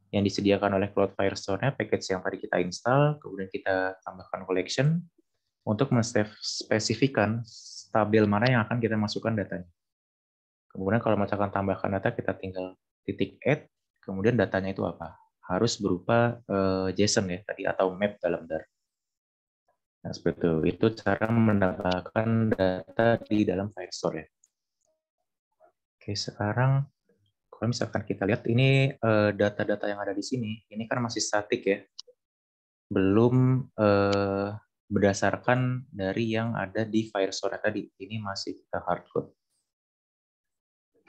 yang disediakan oleh Cloud Firestore-nya, package yang tadi kita install, kemudian kita tambahkan collection untuk menspesifikan tabel mana yang akan kita masukkan datanya. Kemudian kalau misalkan tambahkan data, kita tinggal titik add, kemudian datanya itu apa? Harus berupa JSON ya tadi atau map dalam Dart. Nah, seperti itu cara mendapatkan data di dalam Firestore ya. Oke, sekarang kalau misalkan kita lihat ini data-data yang ada di sini, ini kan masih statik ya. Belum berdasarkan dari yang ada di Firestore tadi. Ini masih kita hardcode.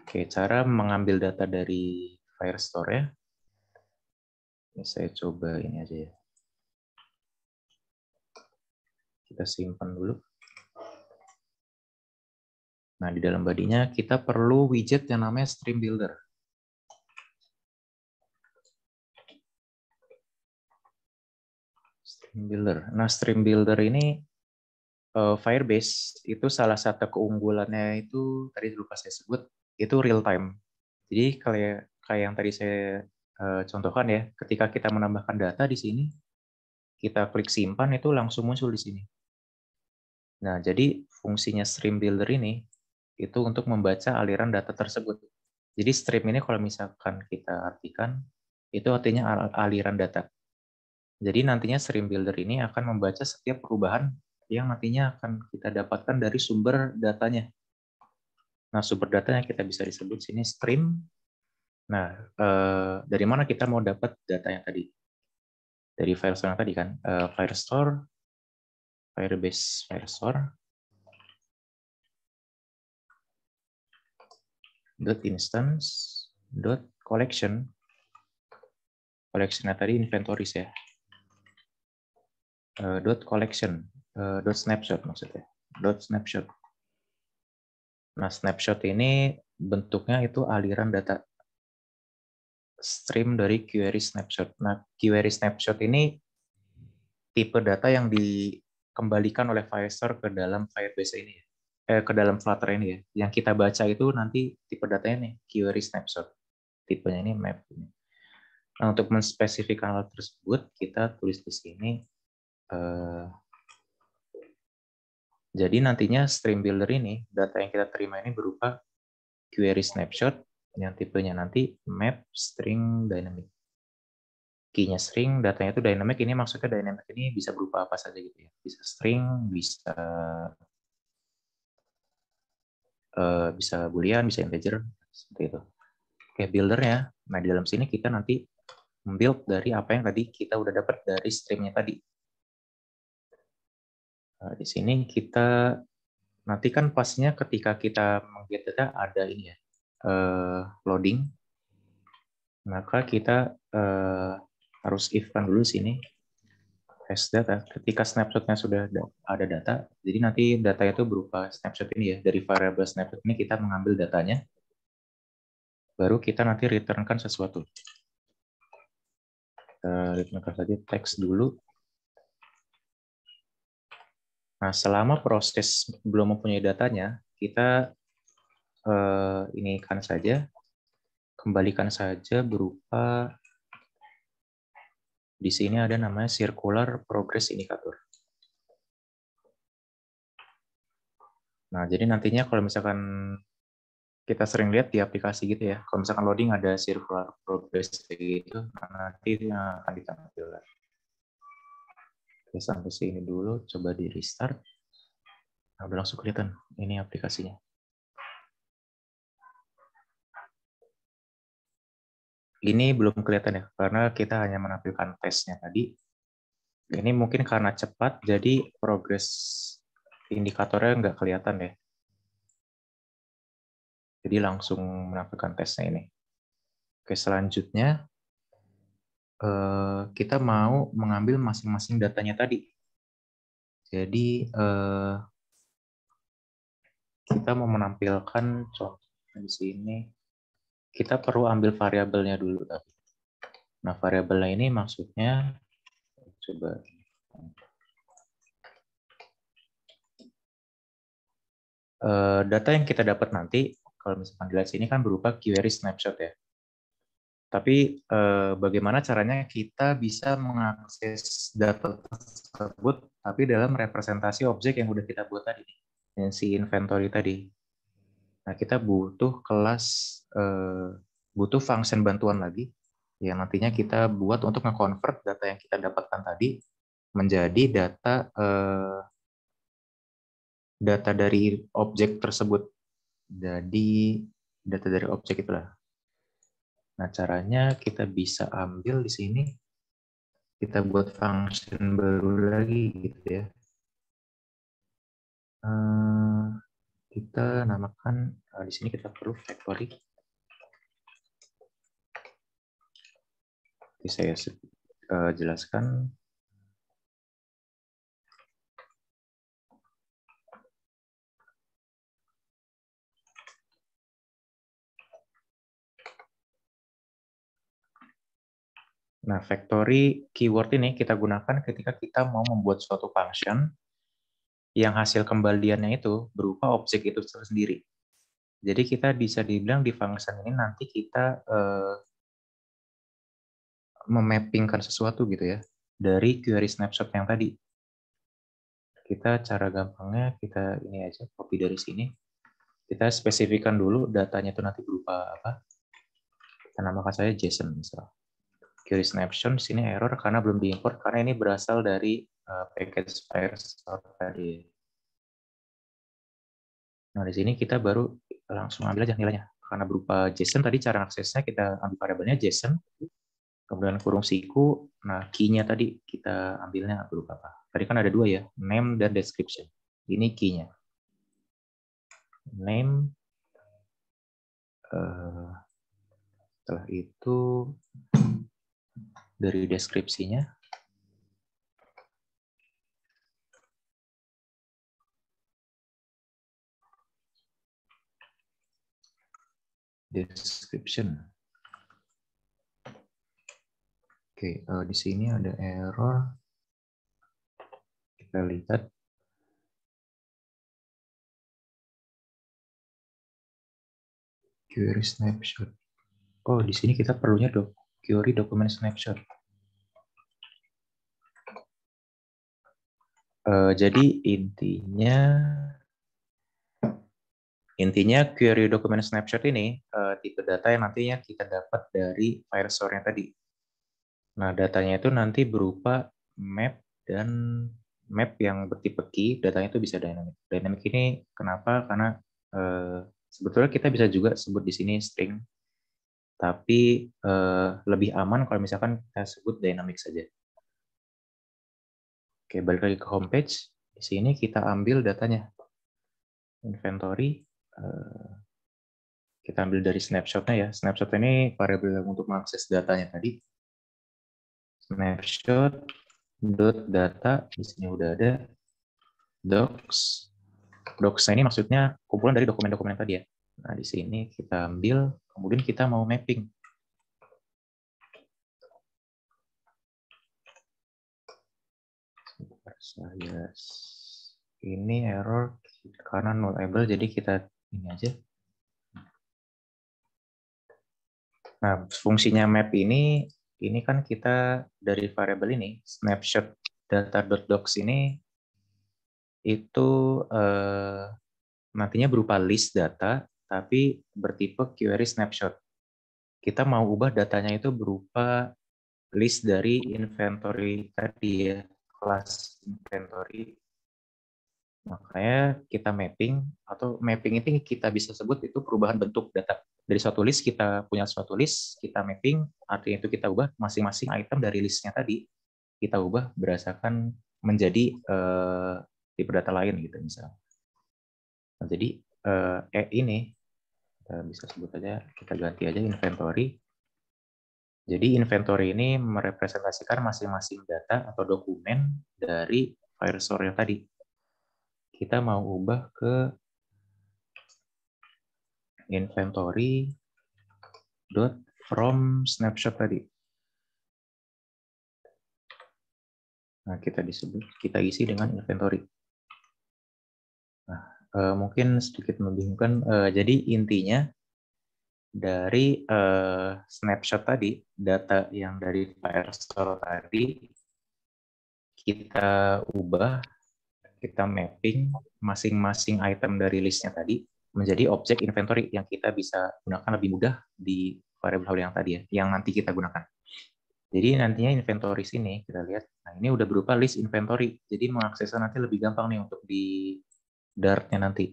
Oke, cara mengambil data dari Firestore ya. Ini saya coba ini aja ya. Kita simpan dulu. Nah, di dalam body-nya kita perlu widget yang namanya Stream Builder. Stream Builder. Nah, Stream Builder ini Firebase itu salah satu keunggulannya itu tadi lupa saya sebut itu real time. Jadi kayak yang tadi saya contohkan ya, ketika kita menambahkan data di sini, kita klik simpan itu langsung muncul di sini. Nah, jadi fungsinya Stream Builder ini itu untuk membaca aliran data tersebut. Jadi stream ini kalau misalkan kita artikan, itu artinya aliran data. Jadi nantinya Stream Builder ini akan membaca setiap perubahan yang nantinya akan kita dapatkan dari sumber datanya. Nah, sumber datanya kita bisa disebut sini stream. Nah, dari mana kita mau dapat data yang tadi? Dari Firestore yang tadi kan, Firestore, Firebase Firestore, .instance, .collection, collection-nya tadi inventories ya, .collection, .snapshot maksudnya, .snapshot. Nah, snapshot ini bentuknya itu aliran data stream dari query snapshot. Nah, query snapshot ini tipe data yang dikembalikan oleh Firestore ke dalam Firebase ini, ke dalam Flutter ini ya. Yang kita baca itu nanti tipe datanya nih, query snapshot. Tipenya ini map. Nah, untuk menspesifikkan hal tersebut, kita tulis di sini. Jadi nantinya Stream Builder ini, data yang kita terima ini berupa query snapshot, yang tipenya nanti map string dynamic. Key-nya string, datanya itu dynamic, ini maksudnya dynamic ini bisa berupa apa saja gitu ya. Bisa string, bisa boolean, bisa integer, seperti itu. Oke, buildernya. Nah, di dalam sini kita nanti membuild dari apa yang tadi kita udah dapat dari streamnya tadi. Nah, di sini kita nanti kan pastinya ketika kita meng-get data ada ini ya, loading. Maka kita harus if-kan dulu sini has data. Ketika snapshot-nya sudah ada data, jadi nanti data itu berupa snapshot ini ya, dari variable snapshot ini kita mengambil datanya, baru kita nanti return-kan sesuatu. Return-kan saja teks dulu. Nah, selama proses belum mempunyai datanya, kita ini kan saja, kembalikan saja berupa di sini ada namanya circular progress indicator. Nah, jadi nantinya kalau misalkan kita sering lihat di aplikasi gitu ya, kalau misalkan loading ada circular progress kayak gitu, nanti akan ditampilkan. Oke, sampai sini dulu, coba di restart. Nah, udah langsung kelihatan ini aplikasinya. Ini belum kelihatan ya, karena kita hanya menampilkan tesnya tadi. Ini mungkin karena cepat, jadi progress indikatornya nggak kelihatan ya. Jadi langsung menampilkan tesnya ini. Oke, selanjutnya kita mau mengambil masing-masing datanya tadi. Jadi kita mau menampilkan contoh di sini. Kita perlu ambil variabelnya dulu. Nah, variabelnya ini maksudnya coba data yang kita dapat nanti, kalau misalkan dilihat sini kan berupa query snapshot ya. Tapi bagaimana caranya kita bisa mengakses data tersebut, tapi dalam representasi objek yang udah kita buat tadi, yang si inventory tadi. Nah, kita butuh kelas, butuh function bantuan lagi, yang nantinya kita buat untuk nge-convert data yang kita dapatkan tadi menjadi data dari objek tersebut. Jadi data dari objek itulah. Nah, caranya kita bisa ambil di sini, kita buat function baru lagi gitu ya. Kita namakan di sini kita perlu factory. Bisa saya jelaskan. Nah, factory keyword ini kita gunakan ketika kita mau membuat suatu function yang hasil kembaliannya itu berupa objek itu sendiri. Jadi kita bisa dibilang di function ini nanti kita memappingkan sesuatu gitu ya dari query snapshot yang tadi. Kita cara gampangnya kita ini aja copy dari sini. Kita spesifikkan dulu datanya itu nanti berupa apa. Kita namakan saya JSON misal. Query snapshot di sini error karena belum diimport karena ini berasal dari package Firestore tadi. Nah, di sini kita baru langsung ambil aja nilainya. Karena berupa JSON tadi cara aksesnya kita ambil variabelnya JSON, kemudian kurung siku, nah key-nya tadi kita ambilnya berupa apa? Tadi kan ada dua ya, name dan description. Ini key-nya. Name, setelah itu dari deskripsinya, description. Oke, di sini ada error. Kita lihat. Query snapshot. Oh, di sini kita perlunya query document snapshot. Jadi intinya query document snapshot ini tipe data yang nantinya kita dapat dari Firestore-nya tadi. Nah, datanya itu nanti berupa map dan map yang bertipe key, datanya itu bisa dynamic. Dynamic ini kenapa? Karena sebetulnya kita bisa juga sebut di sini string, tapi lebih aman kalau misalkan kita sebut dynamic saja. Oke, balik lagi ke homepage. Di sini kita ambil datanya. Inventory, kita ambil dari snapshot-nya ya. Snapshot ini variabel untuk mengakses datanya tadi. Snapshot.data, di sini udah ada. Docs. Docs ini maksudnya kumpulan dari dokumen-dokumen tadi ya. Nah, di sini kita ambil, kemudian kita mau mapping. Ini error karena nullable, jadi kita ini aja. Nah, fungsinya map ini kan kita dari variabel ini, snapshot data.docs ini itu nantinya berupa list data, tapi bertipe query snapshot. Kita mau ubah datanya itu berupa list dari inventory tadi ya, kelas inventory. Makanya kita mapping, atau mapping itu kita bisa sebut itu perubahan bentuk data. Dari suatu list, kita punya suatu list, kita mapping, artinya itu kita ubah masing-masing item dari listnya tadi, kita ubah berdasarkan menjadi tipe data lain gitu misalnya. Nah, jadi ini kita bisa sebut aja, kita ganti aja inventory. Jadi inventory ini merepresentasikan masing-masing data atau dokumen dari Firestore yang tadi. Kita mau ubah ke inventory dot from snapshot tadi. Nah, kita isi dengan inventory. Nah, mungkin sedikit membingungkan. Jadi intinya dari snapshot tadi, data yang dari Firestore tadi kita ubah, kita mapping masing-masing item dari listnya tadi menjadi objek inventory yang kita bisa gunakan lebih mudah di variable yang tadi ya, yang nanti kita gunakan. Jadi nantinya inventory sini kita lihat, nah ini udah berupa list inventory, jadi mengaksesnya nanti lebih gampang nih untuk di Dart-nya nanti.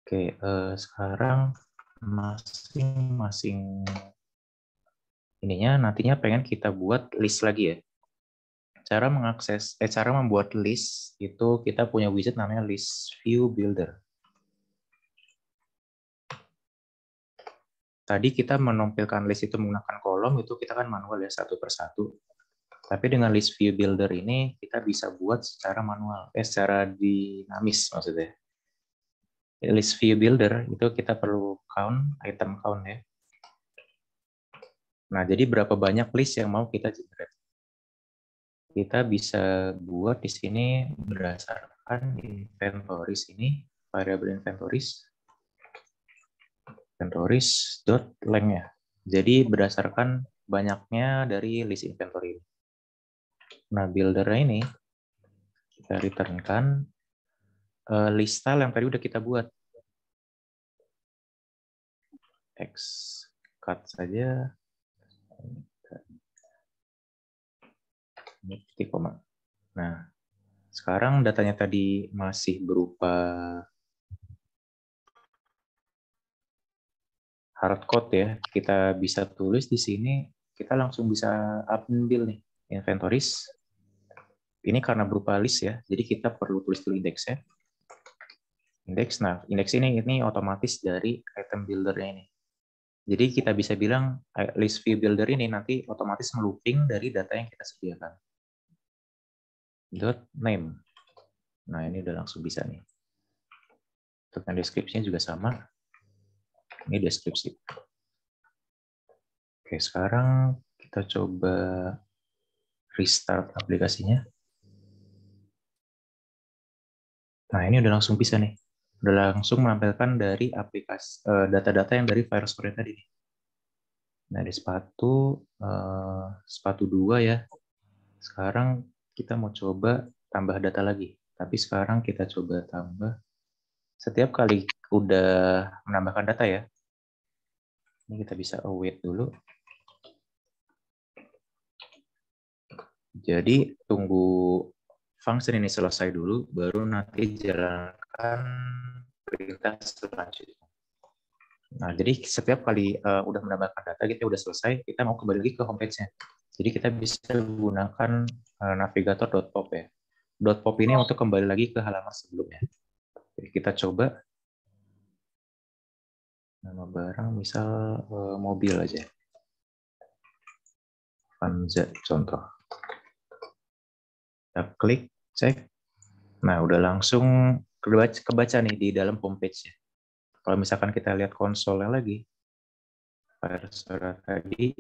Oke, sekarang masing-masing ininya nantinya pengen kita buat list lagi ya. Cara membuat list itu kita punya widget namanya list view builder. Tadi kita menampilkan list itu menggunakan kolom, itu kita kan manual ya, satu persatu. Tapi dengan list view builder ini kita bisa buat secara manual, secara dinamis maksudnya. List view builder itu kita perlu item count ya. Nah, jadi berapa banyak list yang mau kita generate. Kita bisa buat di sini berdasarkan inventories ini, variable inventories dot-length ya. Jadi berdasarkan banyaknya dari list inventory. Nah, builder ini kita returnkan list style yang tadi udah kita buat. X cut saja. Ini titik koma. Nah, sekarang datanya tadi masih berupa hardcode ya, kita bisa tulis di sini, kita langsung bisa ambil nih inventories. Ini karena berupa list ya, jadi kita perlu tulis dulu indeksnya. Nah indeks ini otomatis dari item builder-nya ini. Jadi kita bisa bilang list view builder ini nanti otomatis melooping dari data yang kita sediakan. .name. Nah ini udah langsung bisa nih. Untuk yang deskripsinya juga sama. Ini deskripsi. Oke, sekarang kita coba restart aplikasinya. Nah, ini udah langsung bisa nih. Udah langsung menampilkan dari aplikasi data-data yang dari Firestore tadi. Nah, di sepatu 2 ya. Sekarang kita mau coba tambah data lagi. Tapi sekarang kita coba tambah setiap kali udah menambahkan data ya. Ini kita bisa await dulu. Jadi tunggu function ini selesai dulu, baru nanti jalankan perintah selanjutnya. Nah, jadi setiap kali udah menambahkan data, kita udah selesai, kita mau kembali lagi ke homepage-nya. Jadi kita bisa gunakan navigator.pop ya. .pop ini untuk kembali lagi ke halaman sebelumnya. Jadi kita coba nama barang, misal mobil aja. Vanza contoh. Kita klik, cek. Nah, udah langsung kebaca nih di dalam homepage-nya. Kalau misalkan kita lihat konsolnya lagi, Firestore tadi,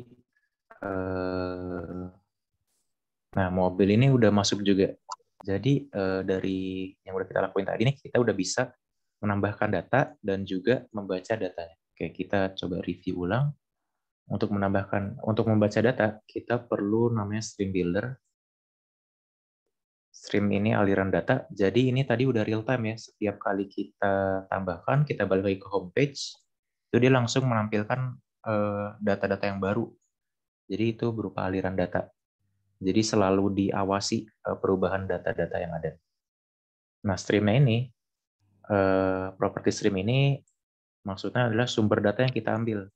nah mobil ini udah masuk juga. Jadi dari yang udah kita lakuin tadi nih, kita udah bisa menambahkan data dan juga membaca datanya. Oke, kita coba review ulang. Untuk membaca data, kita perlu namanya stream builder. stream ini aliran data. Jadi ini tadi udah real time ya. Setiap kali kita tambahkan, kita balik lagi ke homepage, itu dia langsung menampilkan data-data yang baru. Jadi itu berupa aliran data. Jadi selalu diawasi perubahan data-data yang ada. Nah, streamnya ini, property stream ini maksudnya adalah sumber data yang kita ambil.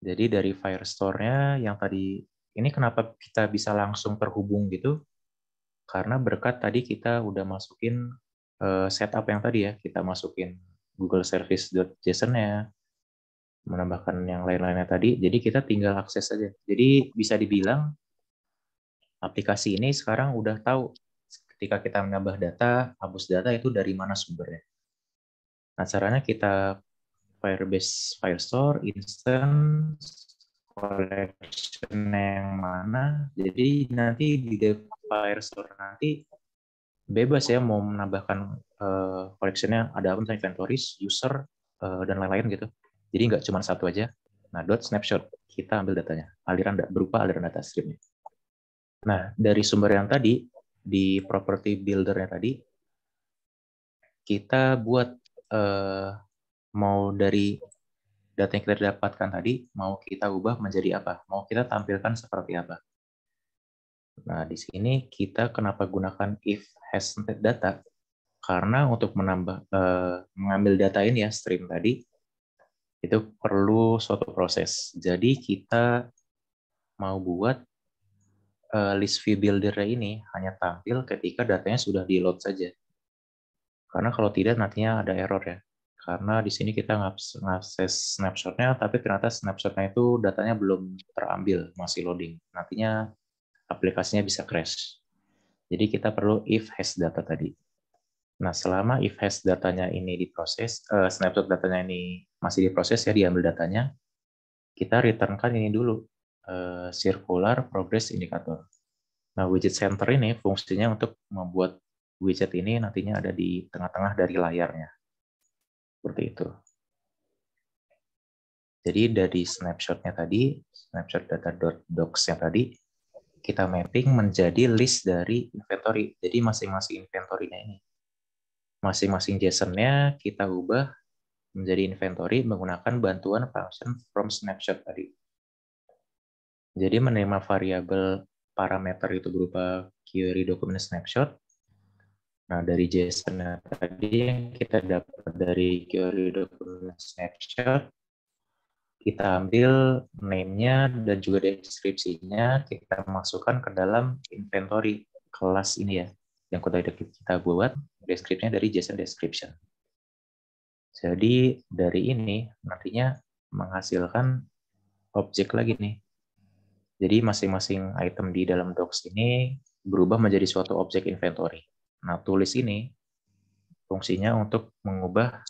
Jadi dari Firestore-nya yang tadi, ini kenapa kita bisa langsung terhubung gitu? Karena berkat tadi kita udah masukin setup yang tadi ya, kita masukin Google Service.json-nya, menambahkan yang lain-lainnya tadi, jadi kita tinggal akses saja. Jadi bisa dibilang aplikasi ini sekarang udah tahu ketika kita menambah data, hapus data itu dari mana sumbernya. Nah, caranya kita Firebase Firestore, instance, collection yang mana, jadi nanti di Firestore nanti bebas ya mau menambahkan collection-nya ada apa misalnya inventories, user, dan lain-lain gitu. Jadi nggak cuma satu aja. Nah, .snapshot, kita ambil datanya, berupa aliran data stream-nya. Nah, dari sumber yang tadi, di property builder-nya tadi, kita buat mau dari data yang kita dapatkan tadi, mau kita ubah menjadi apa? Mau kita tampilkan seperti apa? Nah, di sini kita kenapa gunakan if has data? Karena untuk mengambil data ini ya, stream tadi, itu perlu suatu proses. Jadi kita mau buat list view builder ini hanya tampil ketika datanya sudah di-load saja. Karena kalau tidak nantinya ada error ya. Karena di sini kita ngakses snapshot-nya, tapi ternyata snapshot-nya itu datanya belum terambil, masih loading. Nantinya aplikasinya bisa crash. Jadi kita perlu if has data tadi. Nah, selama if has datanya ini diproses, snapshot datanya ini masih diproses ya, diambil datanya, kita returnkan ini dulu, circular progress indicator. Nah, widget center ini fungsinya untuk membuat widget ini nantinya ada di tengah-tengah dari layarnya. Seperti itu. Jadi dari snapshot-nya tadi, snapshot data.docs-nya tadi, kita mapping menjadi list dari inventory. Jadi masing-masing inventory-nya ini. Masing-masing JSON-nya kita ubah menjadi inventory menggunakan bantuan function from snapshot tadi. Jadi menerima variabel parameter itu berupa query dokumen snapshot. Nah, dari JSON tadi yang kita dapat dari query dokumen snapshot, kita ambil name-nya dan juga deskripsinya, kita masukkan ke dalam inventory kelas ini ya, yang kita buat deskripsinya dari JSON description. Jadi dari ini nantinya menghasilkan objek lagi nih. Jadi masing-masing item di dalam docs ini berubah menjadi suatu objek inventory. Nah, tulis ini fungsinya untuk mengubah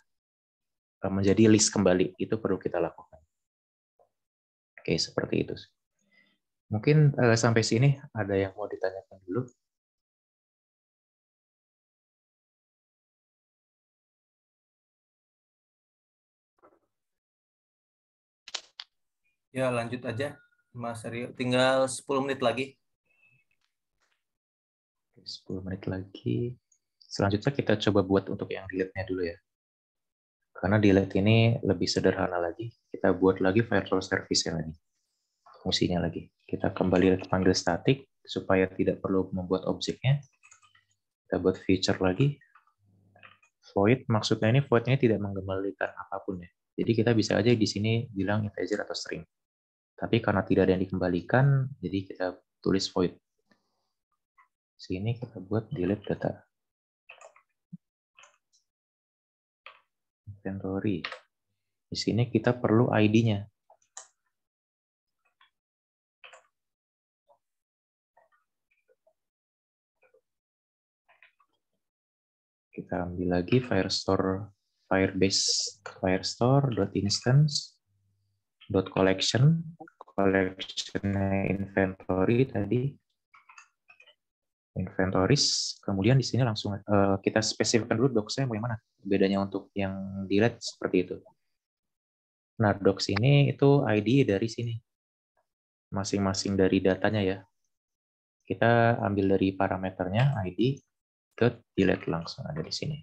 menjadi list kembali. Itu perlu kita lakukan. Oke, seperti itu. Mungkin sampai sini ada yang mau ditanyakan dulu. Ya, lanjut aja, Mas Rio. Tinggal 10 menit lagi. 10 menit lagi. Selanjutnya kita coba buat untuk yang delete-nya dulu ya. Karena delete ini lebih sederhana lagi. Kita buat lagi virtual service-nya lagi. Fungsinya lagi. Kita kembali panggil static supaya tidak perlu membuat objeknya. Kita buat feature lagi. Void, maksudnya ini void ini tidak mengembalikan apapun ya. Jadi kita bisa aja di sini bilang integer atau string. Tapi karena tidak ada yang dikembalikan, jadi kita tulis void. Sini kita buat delete data. Inventory. Di sini kita perlu ID-nya. Kita ambil lagi Firestore, Firebase Firestore.instance.collection, collection inventory tadi, inventories. Kemudian di sini langsung kita spesifikkan dulu docs-nya mau yang mana. Bedanya untuk yang delete seperti itu. Nah, docs ini itu ID dari sini. Masing-masing dari datanya ya. kita ambil dari parameternya id.delete langsung ada di sini.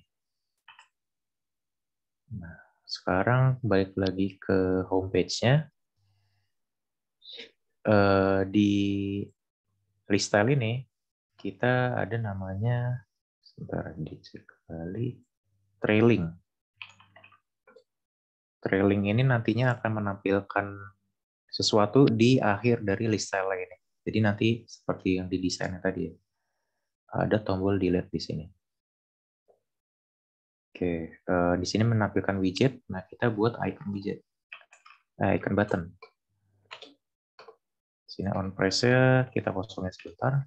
Nah, sekarang balik lagi ke homepage-nya. Di list style ini kita ada namanya, sebentar dicek kembali, trailing. Trailing ini nantinya akan menampilkan sesuatu di akhir dari list style ini. Jadi nanti seperti yang didesainnya tadi ya. Ada tombol delete di sini. Oke, di sini menampilkan widget. Nah, kita buat icon widget. Icon button. Di sini on press-nya kita kosongin sebentar.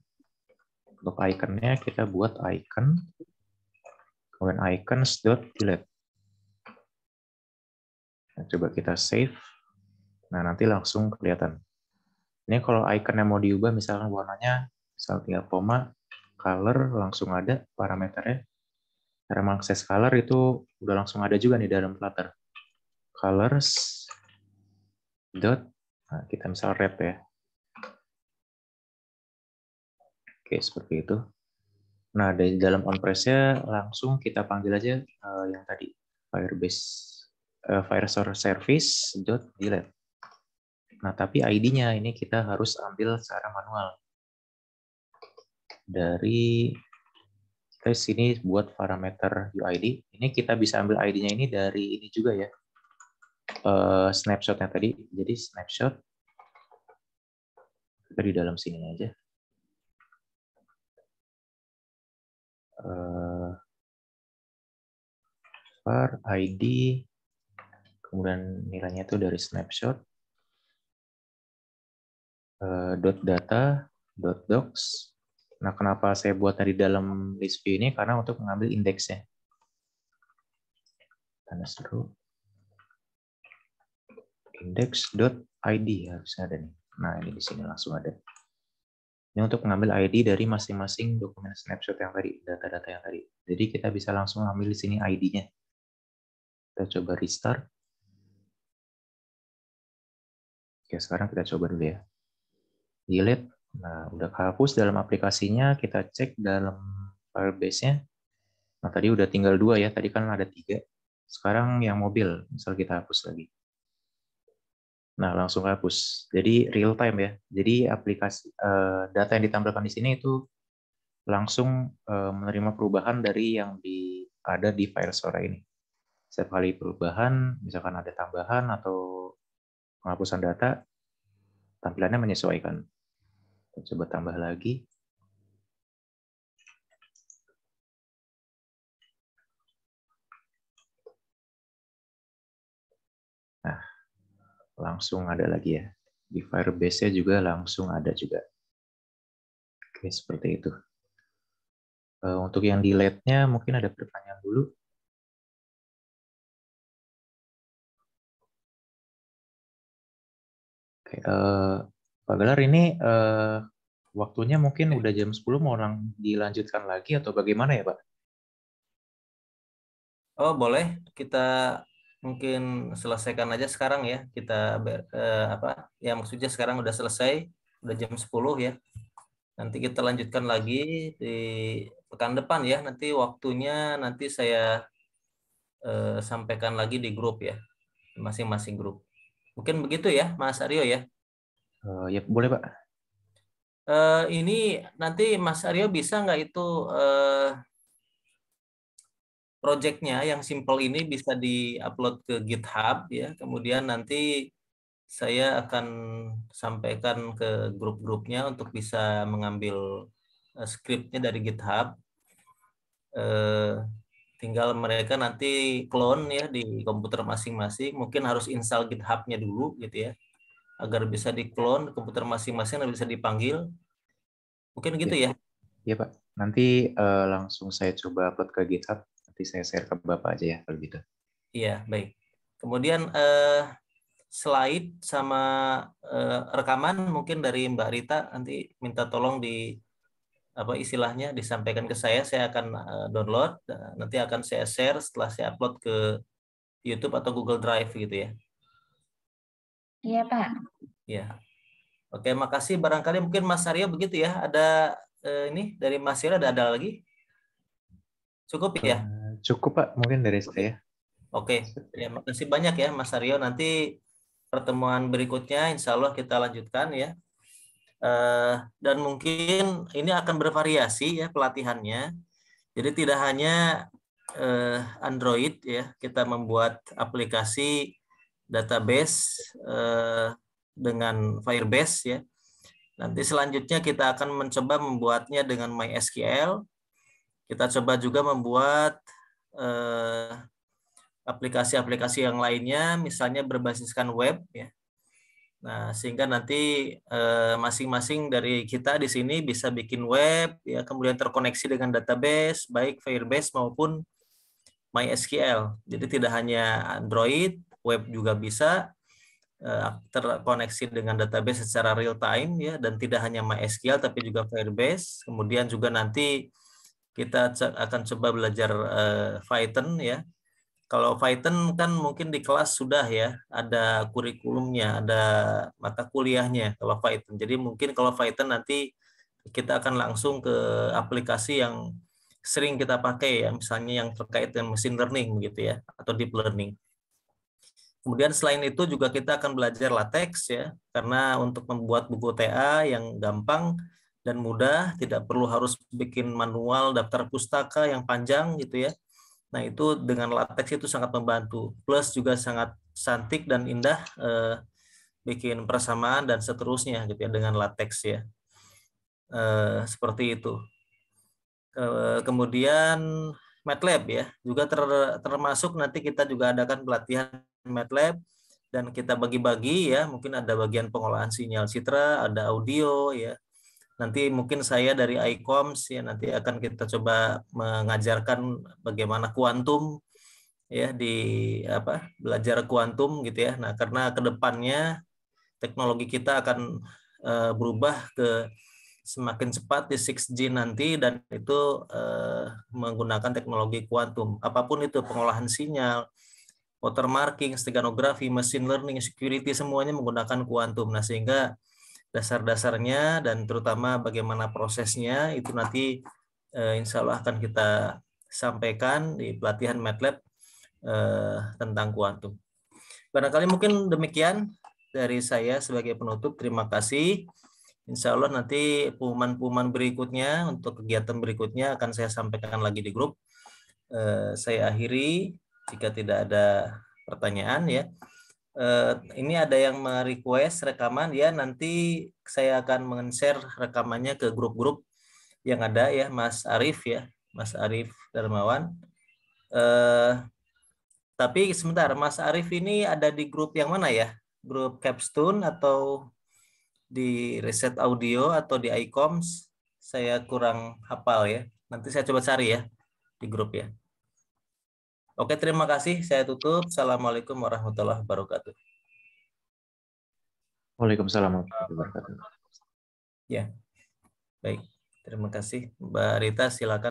Untuk iconnya kita buat icon. Kemudian icons.delete. Nah, coba kita save. Nah, nanti langsung kelihatan. Ini kalau iconnya mau diubah, misalkan warnanya, misal tinggal koma, color langsung ada parameternya. Cara mengakses color itu udah langsung ada juga nih dalam Flutter. Colors dot, nah kita misal red ya. Oke, seperti itu. Nah, dari dalam onPress-nya langsung kita panggil aja yang tadi, Firesource Service dot delete. Nah, tapi ID-nya ini kita harus ambil secara manual. Dari kita sini buat parameter UID. Ini kita bisa ambil ID-nya ini dari ini juga ya. Snapshot-nya tadi. Jadi snapshot kita di dalam sini aja. Var ID, kemudian nilainya itu dari snapshot. .data, .docs. Nah, kenapa saya buat dari dalam list view ini? Karena untuk mengambil indeksnya. Tanda seru. Index.id harusnya ada nih. Nah, ini di sini langsung ada. Ini untuk mengambil ID dari masing-masing dokumen snapshot yang tadi, data-data yang tadi. Jadi kita bisa langsung ambil di sini ID-nya. Kita coba restart. Oke, sekarang kita coba dulu ya. Delete. Nah, udah kehapus dalam aplikasinya, kita cek dalam Firebase-nya. Nah, tadi udah tinggal 2 ya, tadi kan ada 3. Sekarang yang mobil, misal kita hapus lagi. Nah, langsung hapus. Jadi real time ya. Jadi aplikasi data yang ditampilkan di sini itu langsung menerima perubahan dari yang ada di file store ini. Setiap kali perubahan, misalkan ada tambahan atau penghapusan data, tampilannya menyesuaikan. Kita coba tambah lagi. Nah, langsung ada lagi ya. Di Firebase-nya juga langsung ada juga. Oke, seperti itu. Untuk yang delete-nya mungkin ada pertanyaan dulu. Oke, Pak Gelar ini waktunya mungkin udah jam 10, mau dilanjutkan lagi atau bagaimana ya, Pak? Oh, boleh. Kita mungkin selesaikan aja sekarang ya. Kita ya maksudnya sekarang udah selesai, udah jam 10 ya. Nanti kita lanjutkan lagi di pekan depan ya. Nanti waktunya nanti saya sampaikan lagi di grup ya. Masing-masing grup. Mungkin begitu ya, Mas Aryo ya. Ya, boleh, Pak. Ini nanti Mas Aryo bisa nggak itu projectnya yang simple ini bisa di-upload ke GitHub ya. Kemudian nanti saya akan sampaikan ke grup-grupnya untuk bisa mengambil scriptnya dari GitHub. Tinggal mereka nanti clone ya di komputer masing-masing. Mungkin harus install GitHub-nya dulu gitu ya, agar bisa di-clone komputer masing-masing dan bisa dipanggil. Mungkin gitu ya. Iya, Pak. Nanti langsung saya coba upload ke GitHub. Nanti saya share ke Bapak aja ya kalau gitu. Iya, baik. Kemudian slide sama rekaman mungkin dari Mbak Rita nanti minta tolong istilahnya disampaikan ke saya akan download, nanti akan saya share setelah saya upload ke YouTube atau Google Drive gitu ya. Iya, Pak. Ya. Oke, makasih. Barangkali mungkin Mas Aryo begitu ya. Ada ini dari Mas Aryo ada lagi? Cukup ya? Cukup Pak, mungkin dari saya. Oke, ya makasih banyak ya Mas Aryo. Nanti pertemuan berikutnya insya Allah kita lanjutkan ya. Dan mungkin ini akan bervariasi ya pelatihannya. Jadi tidak hanya Android ya, kita membuat aplikasi database dengan Firebase ya. Nanti selanjutnya kita akan mencoba membuatnya dengan MySQL. Kita coba juga membuat aplikasi-aplikasi yang lainnya, misalnya berbasiskan web ya. Nah, sehingga nanti masing-masing dari kita di sini bisa bikin web ya, kemudian terkoneksi dengan database baik Firebase maupun MySQL. Jadi tidak hanya Android, web juga bisa terkoneksi dengan database secara real time ya, dan tidak hanya MySQL tapi juga Firebase. Kemudian juga nanti kita akan coba belajar Python ya. Kalau Python kan mungkin di kelas sudah ya, ada kurikulumnya, ada mata kuliahnya kalau Python. Jadi mungkin kalau Python nanti kita akan langsung ke aplikasi yang sering kita pakai ya, misalnya yang terkait dengan machine learning gitu ya, atau deep learning. Kemudian selain itu juga kita akan belajar LaTeX ya, karena untuk membuat buku TA yang gampang dan mudah, tidak perlu harus bikin manual daftar pustaka yang panjang gitu ya. Nah, itu dengan LaTeX itu sangat membantu. Plus juga sangat cantik dan indah bikin persamaan dan seterusnya gitu ya dengan LaTeX ya. Seperti itu. Kemudian MATLAB ya, juga termasuk nanti kita juga adakan pelatihan MATLAB dan kita bagi-bagi ya, mungkin ada bagian pengolahan sinyal citra, ada audio ya. Nanti mungkin saya dari ICOMS ya, nanti akan kita coba mengajarkan bagaimana kuantum ya, di belajar kuantum gitu ya. Nah, karena kedepannya teknologi kita akan berubah ke semakin cepat di 6G nanti, dan itu menggunakan teknologi kuantum. Apapun itu, pengolahan sinyal, watermarking, steganografi, machine learning, security, semuanya menggunakan kuantum. Nah, sehingga dasar-dasarnya dan terutama bagaimana prosesnya itu nanti insya Allah akan kita sampaikan di pelatihan MATLAB tentang kuantum. Barangkali mungkin demikian dari saya sebagai penutup. Terima kasih. Insya Allah nanti pengumuman-pengumuman berikutnya untuk kegiatan berikutnya akan saya sampaikan lagi di grup. Saya akhiri jika tidak ada pertanyaan ya. Ini ada yang merequest rekaman ya, nanti saya akan men-share rekamannya ke grup-grup yang ada ya, Mas Arief ya, Mas Arief Darmawan. Tapi sebentar, Mas Arief ini ada di grup yang mana ya? Grup Capstone atau di Reset Audio atau di ICOMS? Saya kurang hafal ya. Nanti saya coba cari ya di grup ya. Oke, terima kasih. Saya tutup. Assalamualaikum warahmatullahi wabarakatuh. Waalaikumsalam warahmatullahi wabarakatuh. Ya, baik. Terima kasih. Mbak Rita, silakan.